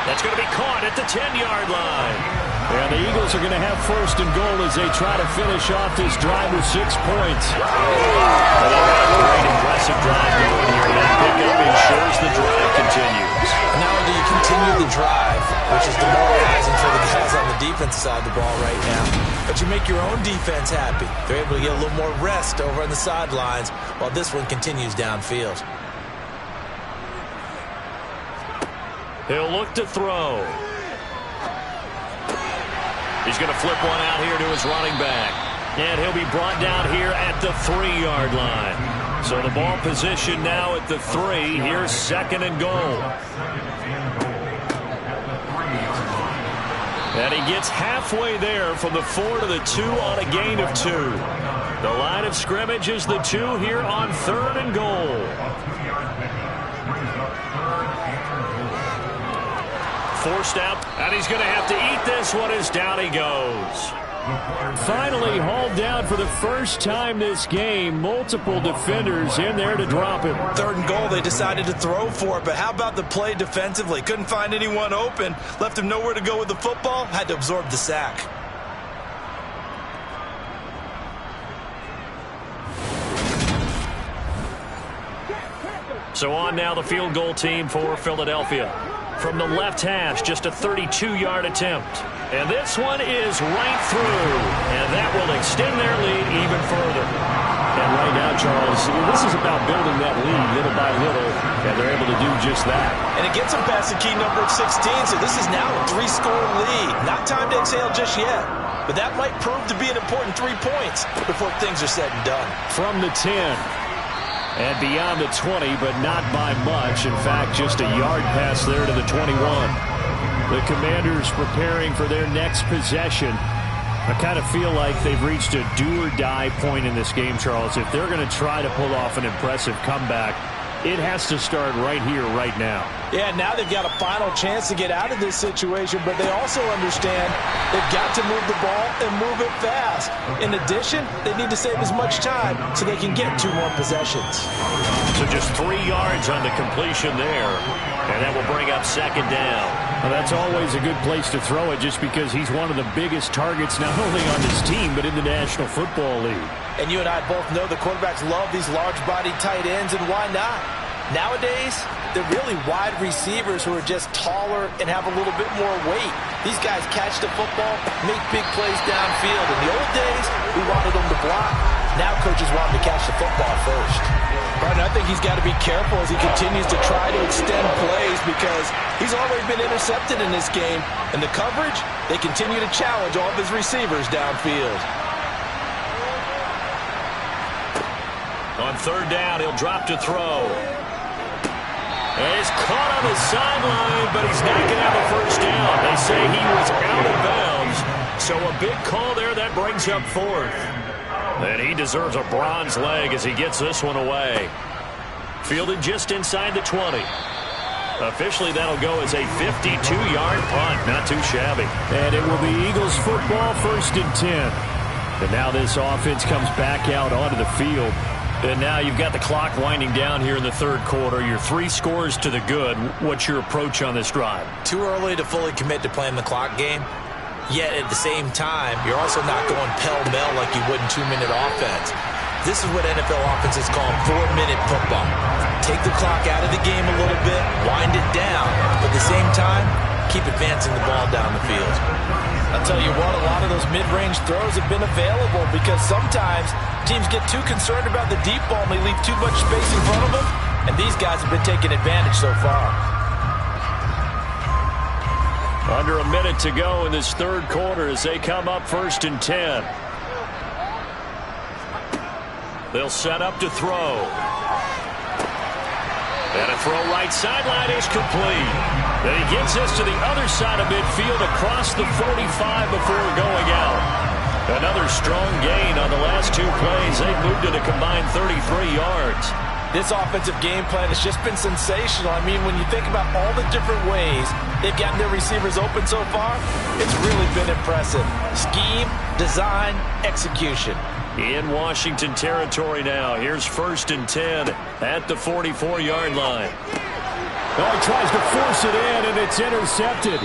That's going to be caught at the 10-yard line. And the Eagles are going to have 1st and goal as they try to finish off this drive with 6 points. Well, they've got a great impressive drive going here. That pickup ensures the drive continues. Not only do you continue the drive, which is demoralizing for the guys on the defensive side of the ball right now, but you make your own defense happy. They're able to get a little more rest over on the sidelines while this one continues downfield. He'll look to throw. He's going to flip one out here to his running back. And he'll be brought down here at the 3-yard line. So the ball position now at the 3. Here's 2nd and goal. And he gets halfway there from the 4 to the 2 on a gain of 2. The line of scrimmage is the 2 here on 3rd and goal. Forced out, and he's going to have to eat this one as down he goes. Finally hauled down for the first time this game. Multiple defenders in there to drop him. 3rd and goal, they decided to throw for it, but how about the play defensively? Couldn't find anyone open, left him nowhere to go with the football, had to absorb the sack. So on now the field goal team for Philadelphia. From the left hash, just a 32-yard attempt. And this one is right through. And that will extend their lead even further. And right now, Charles, this is about building that lead little by little. And they're able to do just that. And it gets them past the key number of 16. So this is now a 3-score lead. Not time to exhale just yet. But that might prove to be an important 3 points before things are said and done. From the 10. And beyond the 20, but not by much. In fact, just a yard pass there to the 21. The Commanders preparing for their next possession. I kind of feel like they've reached a do-or-die point in this game, Charles. If they're going to try to pull off an impressive comeback, it has to start right here, right now. Yeah, now they've got a final chance to get out of this situation, but they also understand they've got to move the ball and move it fast. In addition, they need to save as much time so they can get 2 more possessions. So just 3 yards on the completion there, and that will bring up second down. Well, that's always a good place to throw it just because he's one of the biggest targets not only on this team but in the National Football League. And you and I both know the quarterbacks love these large-bodied tight ends, and why not? Nowadays, they're really wide receivers who are just taller and have a little bit more weight. These guys catch the football, make big plays downfield. In the old days, we wanted them to block. Now coaches want them to catch the football first. But I think he's got to be careful as he continues to try to extend plays because he's already been intercepted in this game. And the coverage, they continue to challenge all of his receivers downfield. On third down, he'll drop to throw. And he's caught on the sideline, but he's not going to have a first down. They say he was out of bounds. So a big call there that brings up 4th. And he deserves a bronze leg as he gets this one away. Fielded just inside the 20. Officially, that'll go as a 52-yard punt. Not too shabby. And it will be Eagles football, 1st and 10. And now this offense comes back out onto the field. And now you've got the clock winding down here in the 3rd quarter. You're 3 scores to the good. What's your approach on this drive? Too early to fully commit to playing the clock game. Yet at the same time, you're also not going pell-mell like you would in 2-minute offense. This is what NFL offenses call 4-minute football. Take the clock out of the game a little bit, wind it down, but at the same time, keep advancing the ball down the field. I'll tell you what, a lot of those mid-range throws have been available because sometimes teams get too concerned about the deep ball and they leave too much space in front of them, and these guys have been taking advantage so far. Under a minute to go in this 3rd quarter as they come up 1st and 10. They'll set up to throw. And a throw right sideline is complete. Then he gets this to the other side of midfield across the 45 before going out. Another strong gain on the last 2 plays. They moved it a combined 33 yards. This offensive game plan has just been sensational. I mean, when you think about all the different ways they've gotten their receivers open so far, it's really been impressive. Scheme, design, execution. In Washington territory now. Here's 1st and 10 at the 44-yard line. Oh, he tries to force it in, and it's intercepted.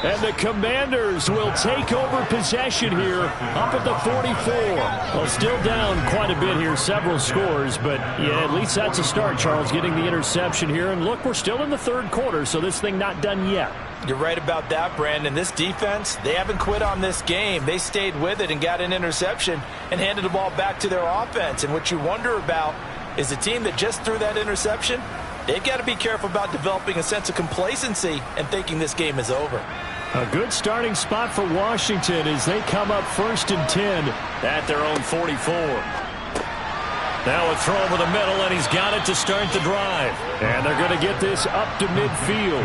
And the Commanders will take over possession here up at the 44. Well, still down quite a bit here, several scores, but yeah, at least that's a start, Charles, getting the interception here. And look, we're still in the 3rd quarter, so this thing not done yet. You're right about that, Brandon. This defense, they haven't quit on this game. They stayed with it and got an interception and handed the ball back to their offense. And what you wonder about is the team that just threw that interception, they've got to be careful about developing a sense of complacency and thinking this game is over. A good starting spot for Washington as they come up 1st and 10 at their own 44. Now a throw over the middle, and he's got it to start the drive. And they're going to get this up to midfield.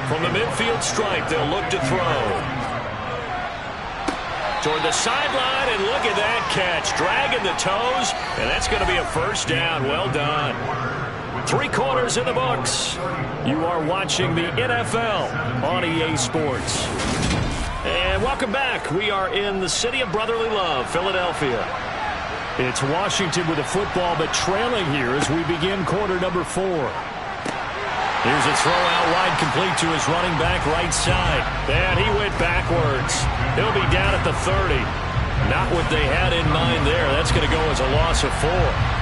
From the midfield stripe, they'll look to throw. Toward the sideline, and look at that catch. Dragging the toes, and that's going to be a first down. Well done. 3 quarters in the books. You are watching the NFL on EA Sports. And welcome back. We are in the city of brotherly love, Philadelphia. It's Washington with the football, but trailing here as we begin quarter number 4. Here's a throw out wide, complete to his running back right side. And he went backwards. He'll be down at the 30. Not what they had in mind there. That's going to go as a loss of 4.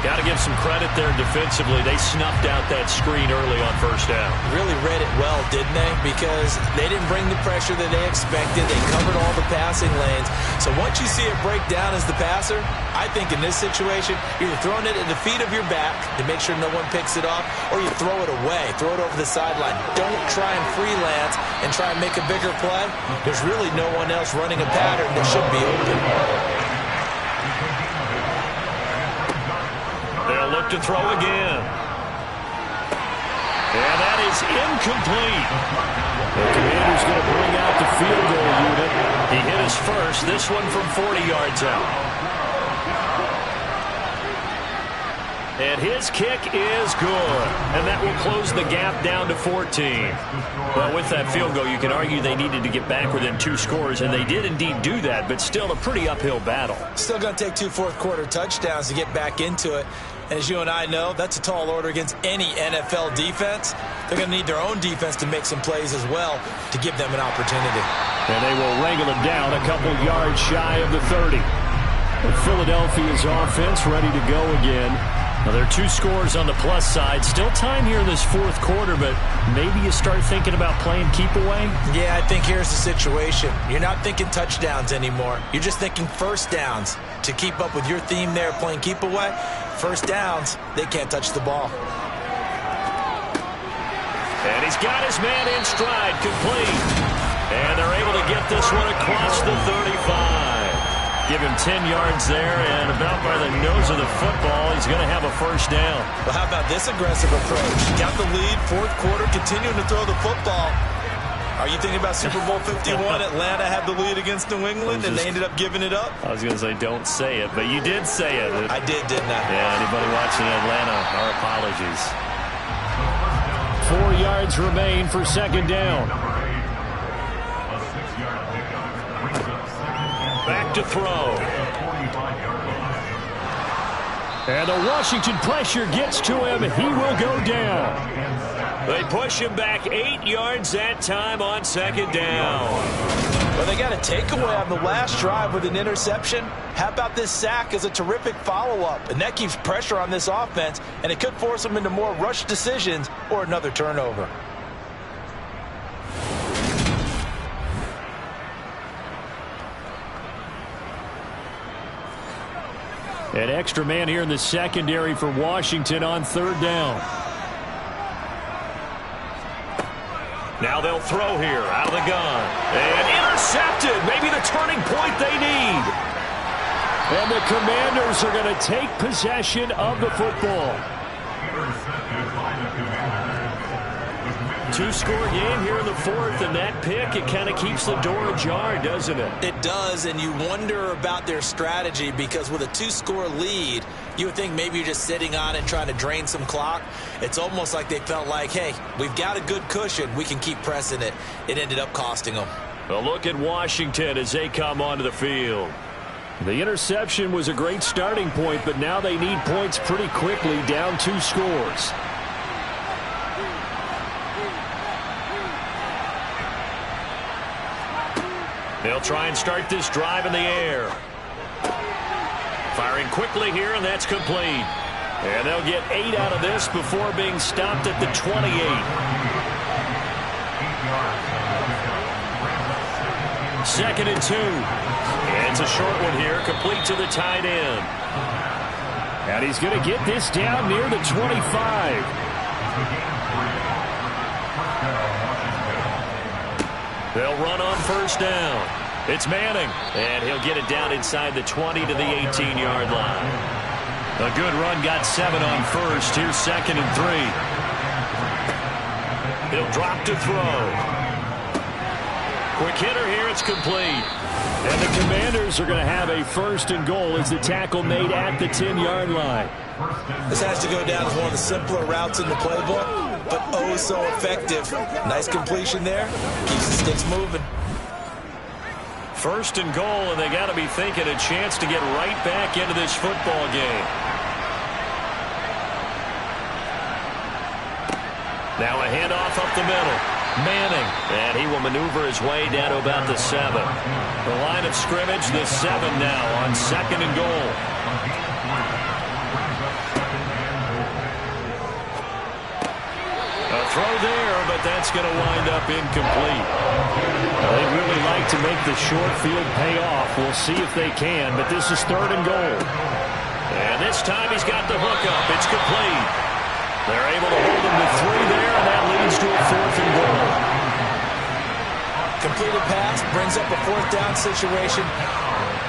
Got to give some credit there defensively. They snuffed out that screen early on first down. Really read it well, didn't they? Because they didn't bring the pressure that they expected. They covered all the passing lanes. So once you see it break down as the passer, I think in this situation, you're throwing it at the feet of your back to make sure no one picks it off, or you throw it away, throw it over the sideline. Don't try and freelance and try and make a bigger play. There's really no one else running a pattern that should be open. to throw again. And that is incomplete. The Commander's going to bring out the field goal unit. He hit his first, this one from 40 yards out. And his kick is good. And that will close the gap down to 14. Well, with that field goal, you can argue they needed to get back within 2 scores, and they did indeed do that, but still a pretty uphill battle. Still going to take 2 fourth-quarter touchdowns to get back into it. And as you and I know, that's a tall order against any NFL defense. They're going to need their own defense to make some plays as well to give them an opportunity. And they will wrangle him down a couple yards shy of the 30. With Philadelphia's offense ready to go again. Now, there are 2 scores on the plus side. Still time here in this fourth quarter, but maybe you start thinking about playing keep away? Yeah, I think here's the situation. You're not thinking touchdowns anymore. You're just thinking first downs. To keep up with your theme there, playing keep away, first downs, they can't touch the ball. And he's got his man in stride, complete. And they're able to get this one across the 35. Give him 10 yards there, and about by the nose of the football, he's going to have a first down. Well, how about this aggressive approach? Got the lead, fourth quarter, continuing to throw the football. Are you thinking about Super Bowl 51? Atlanta had the lead against New England, and they ended up giving it up? I was going to say, don't say it, but you did say it. I did, didn't I? Yeah, anybody watching Atlanta, our apologies. 4 yards remain for second down. Back to throw. And the Washington pressure gets to him. He will go down. They push him back 8 yards that time on second down. Well, they got a takeaway on the last drive with an interception. How about this sack as a terrific follow-up? And that keeps pressure on this offense, and it could force them into more rush decisions or another turnover. An extra man here in the secondary for Washington on third down. Now they'll throw here out of the gun. And intercepted. Maybe the turning point they need. And the Commanders are going to take possession of the football. Two-score game here in the fourth, and that pick, it kind of keeps the door ajar, doesn't it? It does, and you wonder about their strategy because with a 2-score lead, you would think maybe you're just sitting on it trying to drain some clock. It's almost like they felt like, hey, we've got a good cushion. We can keep pressing it. It ended up costing them. A look at Washington as they come onto the field. The interception was a great starting point, but now they need points pretty quickly, down 2 scores. They'll try and start this drive in the air. Firing quickly here, and that's complete. And they'll get 8 out of this before being stopped at the 28. Second and 2. And it's a short one here, complete to the tight end. And he's going to get this down near the 25. They'll run on first down. It's Manning, and he'll get it down inside the 20 to the 18-yard line. A good run, got 7 on first. Here's second and 3. He'll drop to throw. Quick hitter here, it's complete. And the Commanders are going to have a first and goal as the tackle made at the 10-yard line. This has to go down as one of the simpler routes in the playbook, but oh so effective. Nice completion there. Keeps the sticks moving. First and goal, and they got to be thinking a chance to get right back into this football game. Now a handoff up the middle. Manning, and he will maneuver his way down to about the 7. The line of scrimmage, the 7 now on second and goal. A throw there, but that's going to wind up incomplete. Well, they'd really like to make the short field pay off. We'll see if they can, but this is third and goal. And this time he's got the hook up. It's complete. They're able to hold him to 3 there, and that leads to a fourth and goal. Completed pass brings up a fourth down situation.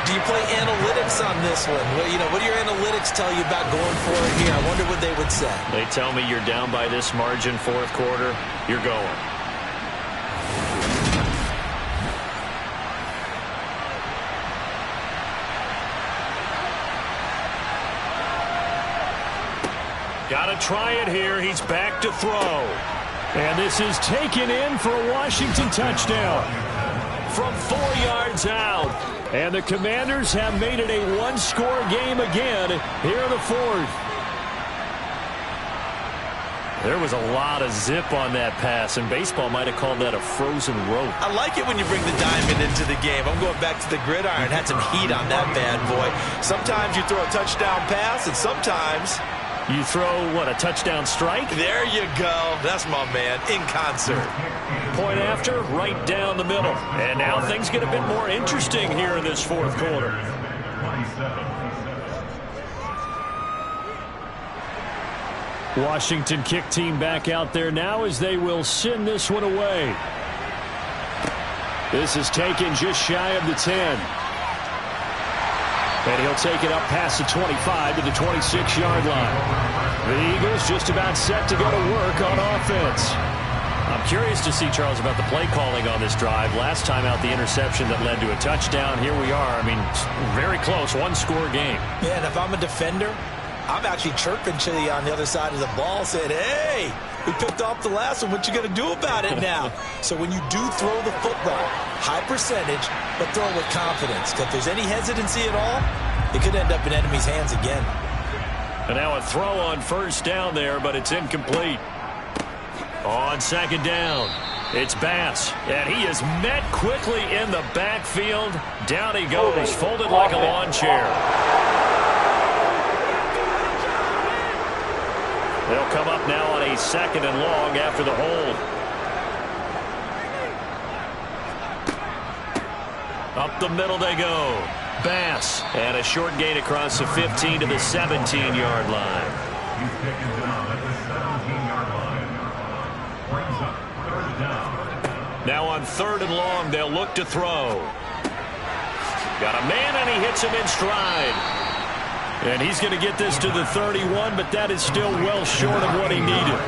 Do you play analytics on this one? What do your analytics tell you about going for it here? I wonder what they would say. They tell me you're down by this margin, fourth quarter, you're going. Got to try it here. He's back to throw. And this is taken in for a Washington touchdown from 4 yards out. And the Commanders have made it a one-score game again here in the fourth. There was a lot of zip on that pass, and baseball might have called that a frozen rope. I like it when you bring the diamond into the game. I'm going back to the gridiron. Had some heat on that bad boy. Sometimes you throw a touchdown pass, and sometimes you throw, what, a touchdown strike? There you go. That's my man, in concert. Point after, right down the middle. And now things get a bit more interesting here in this fourth quarter. Washington kick team back out there now as they will send this one away. This is taken just shy of the 10. And he'll take it up past the 25 to the 26-yard line. The Eagles just about set to go to work on offense. I'm curious to see, Charles, about the play calling on this drive. Last time out, the interception that led to a touchdown. Here we are. I mean, very close, one-score game. Yeah, and if I'm a defender, I'm actually chirping Chili on the other side of the ball, saying, hey, we picked off the last one. What you going to do about it now? So when you do throw the football, high percentage, but throw it with confidence. Because if there's any hesitancy at all, it could end up in enemy's hands again. And now a throw on first down there, but it's incomplete. On second down, it's Bass. And he is met quickly in the backfield. Down he goes, folded like a lawn chair. They'll come up now on a second and long after the hold. Up the middle they go. Bass. And a short gain across the 15 to the 17-yard line. He's taken down at the 17-yard line. Brings up third down. Now on third and long, they'll look to throw. Got a man, and he hits him in stride. And he's going to get this to the 31, but that is still well short of what he needed.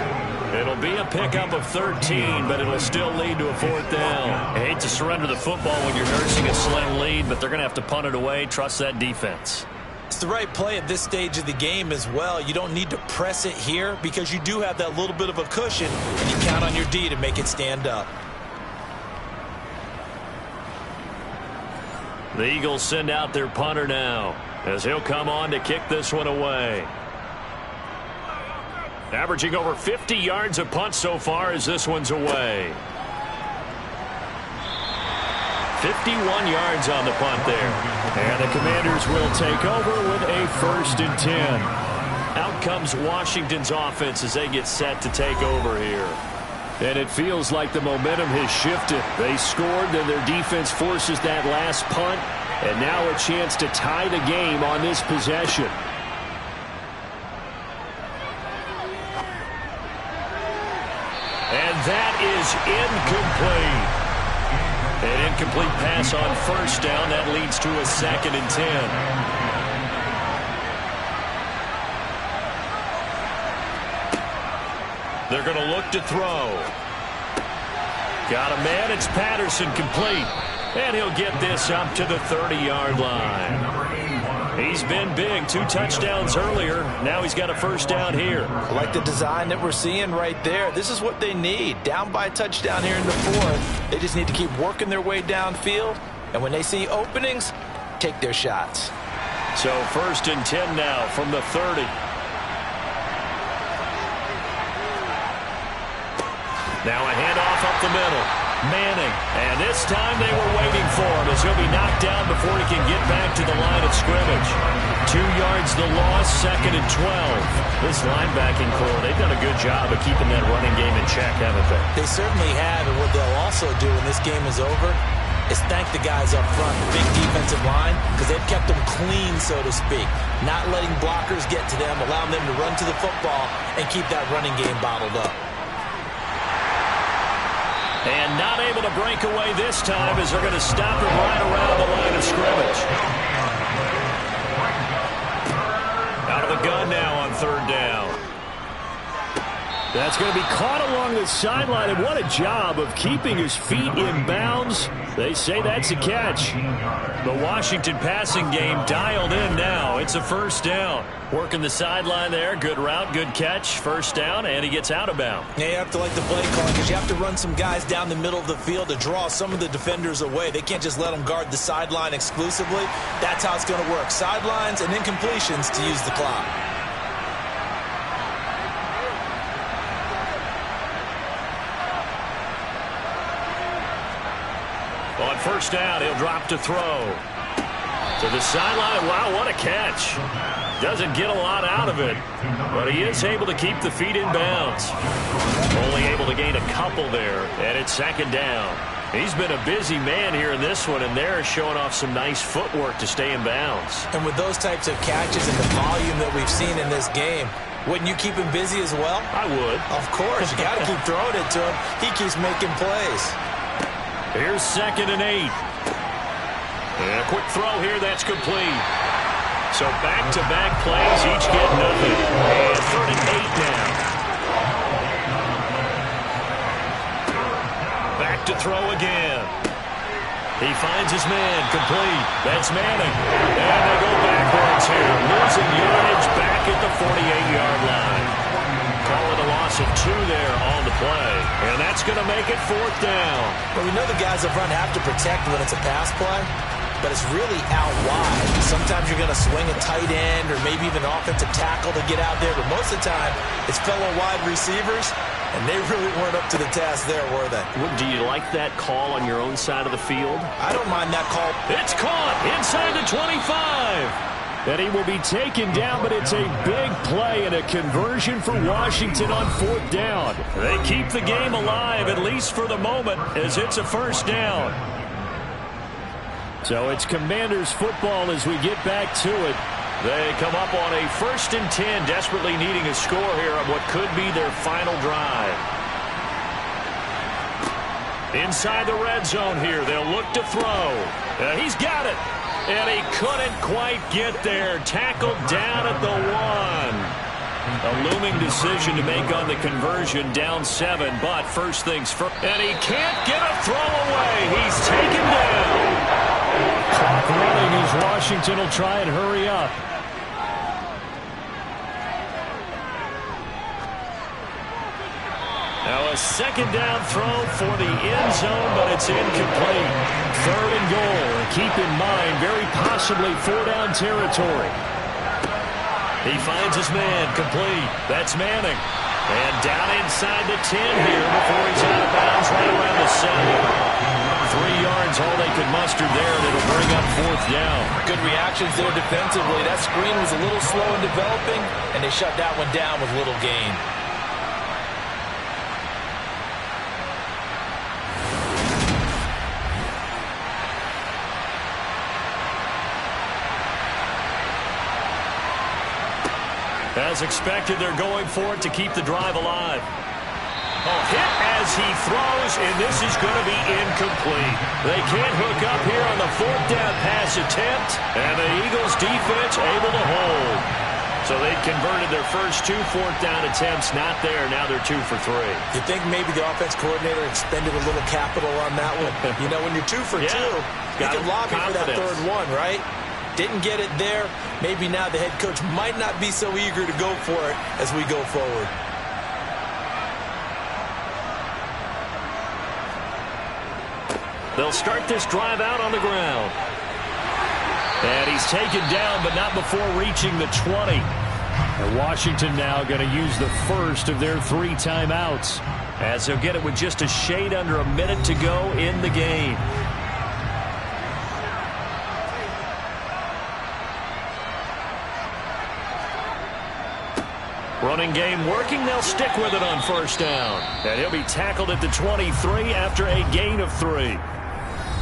It'll be a pickup of 13, but it'll still lead to a fourth down. I hate to surrender the football when you're nursing a slim lead, but they're going to have to punt it away. Trust that defense. It's the right play at this stage of the game as well. You don't need to press it here because you do have that little bit of a cushion, and you count on your D to make it stand up. The Eagles send out their punter now, as he'll come on to kick this one away. Averaging over 50 yards a punt so far as this one's away. 51 yards on the punt there. And the Commanders will take over with a 1st and 10. Out comes Washington's offense as they get set to take over here. And it feels like the momentum has shifted. They scored, then their defense forces that last punt. And now a chance to tie the game on this possession. And that is incomplete. An incomplete pass on first down. That leads to a 2nd and 10. They're going to look to throw. Got a man. It's Patterson, complete. And he'll get this up to the 30-yard line. He's been big. 2 touchdowns earlier. Now he's got a first down here. I like the design that we're seeing right there. This is what they need. Down by a touchdown here in the fourth. They just need to keep working their way downfield. And when they see openings, take their shots. So 1st and 10 now from the 30. Now a handoff up the middle. Manning, and this time they were waiting for him as he'll be knocked down before he can get back to the line of scrimmage. 2 yards the loss, 2nd and 12. This linebacking core, they've done a good job of keeping that running game in check, haven't they? They certainly have, and what they'll also do when this game is over is thank the guys up front, the big defensive line, because they've kept them clean, so to speak. Not letting blockers get to them, allowing them to run to the football and keep that running game bottled up. And not able to break away this time as they're going to stop him right around the line of scrimmage. Out of the gun now on third down. That's going to be caught along the sideline, and what a job of keeping his feet in bounds. They say that's a catch. The Washington passing game dialed in now. It's a first down. Working the sideline there. Good route, good catch. First down, and he gets out of bounds. Yeah, you have to like the play calling because you have to run some guys down the middle of the field to draw some of the defenders away. They can't just let them guard the sideline exclusively. That's how it's going to work. Sidelines and incompletions to use the clock. On first down, he'll drop to throw. To the sideline. Wow, what a catch. Doesn't get a lot out of it, but he is able to keep the feet in bounds. Only able to gain a couple there, and it's second down. He's been a busy man here in this one, and they're showing off some nice footwork to stay in bounds. And with those types of catches and the volume that we've seen in this game, wouldn't you keep him busy as well? I would. Of course. You got to keep throwing it to him. He keeps making plays. Here's 2nd and 8. And a quick throw here, that's complete. So back-to-back plays, each get nothing. And 3rd and 8 now. Back to throw again. He finds his man, complete. That's Manning. And they go backwards here, losing yardage back at the 48-yard line. Call it a loss of 2 there on the play. And that's going to make it 4th down. Well, we know the guys up front have to protect when it's a pass play, but it's really out wide. Sometimes you're going to swing a tight end or maybe even an offensive tackle to get out there, but most of the time it's fellow wide receivers, and they really weren't up to the task there, were they? Do you like that call on your own side of the field? I don't mind that call. It's caught inside the 25. And he will be taken down, but it's a big play and a conversion for Washington on 4th down. They keep the game alive, at least for the moment, as it's a first down. So it's Commanders football as we get back to it. They come up on a 1st and 10, desperately needing a score here on what could be their final drive. Inside the red zone here, they'll look to throw. He's got it. And he couldn't quite get there. Tackled down at the 1. A looming decision to make on the conversion, down 7. But first things first. And he can't get a throw away. He's taken down. Clock running as Washington will try and hurry up. Now a 2nd down throw for the end zone, but it's incomplete. 3rd and goal. Keep in mind, very possibly 4-down territory. He finds his man, complete. That's Manning. And down inside the 10 here before he's out of bounds right around the 7. 3 yards, all they could muster there, and it'll bring up 4th down. Good reactions there defensively. That screen was a little slow in developing, and they shut that one down with little gain. As expected, they're going for it to keep the drive alive. Hit as he throws, and this is going to be incomplete. They can't hook up here on the 4th down pass attempt, and the Eagles defense able to hold. So they converted their first 2 4th down attempts, not there. Now they're 2 for 3. You think maybe the offense coordinator expended a little capital on that one? You know, when you're 2 for 2, you can lobby for that 3rd one, right? Didn't get it there. Maybe now the head coach might not be so eager to go for it as we go forward. They'll start this drive out on the ground. And he's taken down, but not before reaching the 20. And Washington now going to use the first of their 3 timeouts, as they'll get it with just a shade under a minute to go in the game. Running game working. They'll stick with it on first down. And he'll be tackled at the 23 after a gain of 3.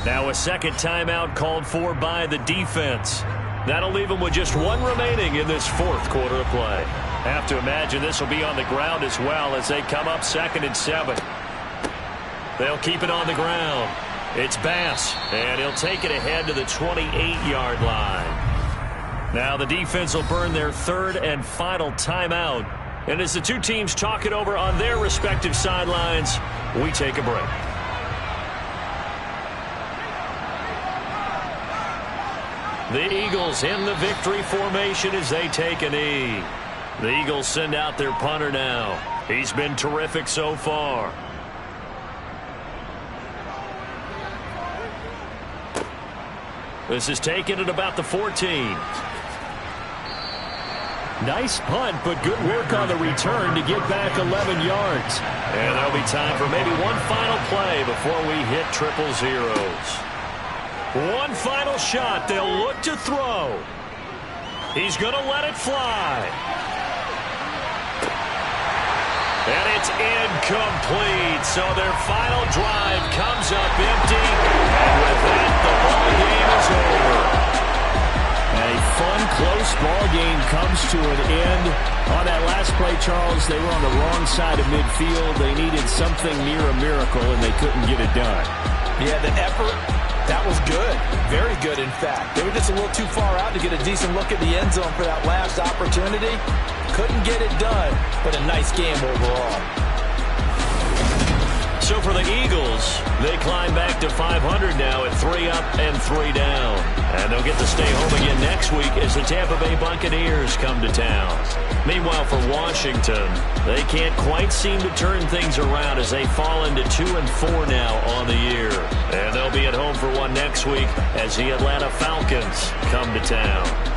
Now a 2nd timeout called for by the defense. That'll leave them with just 1 remaining in this 4th quarter of play. Have to imagine this will be on the ground as well as they come up 2nd and 7. They'll keep it on the ground. It's Bass, and he'll take it ahead to the 28-yard line. Now the defense will burn their third and final timeout. And as the two teams talk it over on their respective sidelines, we take a break. The Eagles in the victory formation as they take a knee. The Eagles send out their punter now. He's been terrific so far. This is taken at about the 14. Nice punt, but good work on the return to get back 11 yards. And there'll be time for maybe one final play before we hit triple zeros. One final shot. They'll look to throw. He's going to let it fly. And it's incomplete. So their final drive comes up empty. And with that, the ball game is over. And a fun, close ball game comes to an end. On that last play, Charles, they were on the wrong side of midfield. They needed something near a miracle, and they couldn't get it done. Yeah, the effort, that was good. Very good, in fact. They were just a little too far out to get a decent look at the end zone for that last opportunity. Couldn't get it done, but a nice game overall. So for the Eagles, they climb back to 500 now at 3 up and 3 down. And they'll get to stay home again next week as the Tampa Bay Buccaneers come to town. Meanwhile, for Washington, they can't quite seem to turn things around as they fall into 2-4 now on the year. And they'll be at home for one next week as the Atlanta Falcons come to town.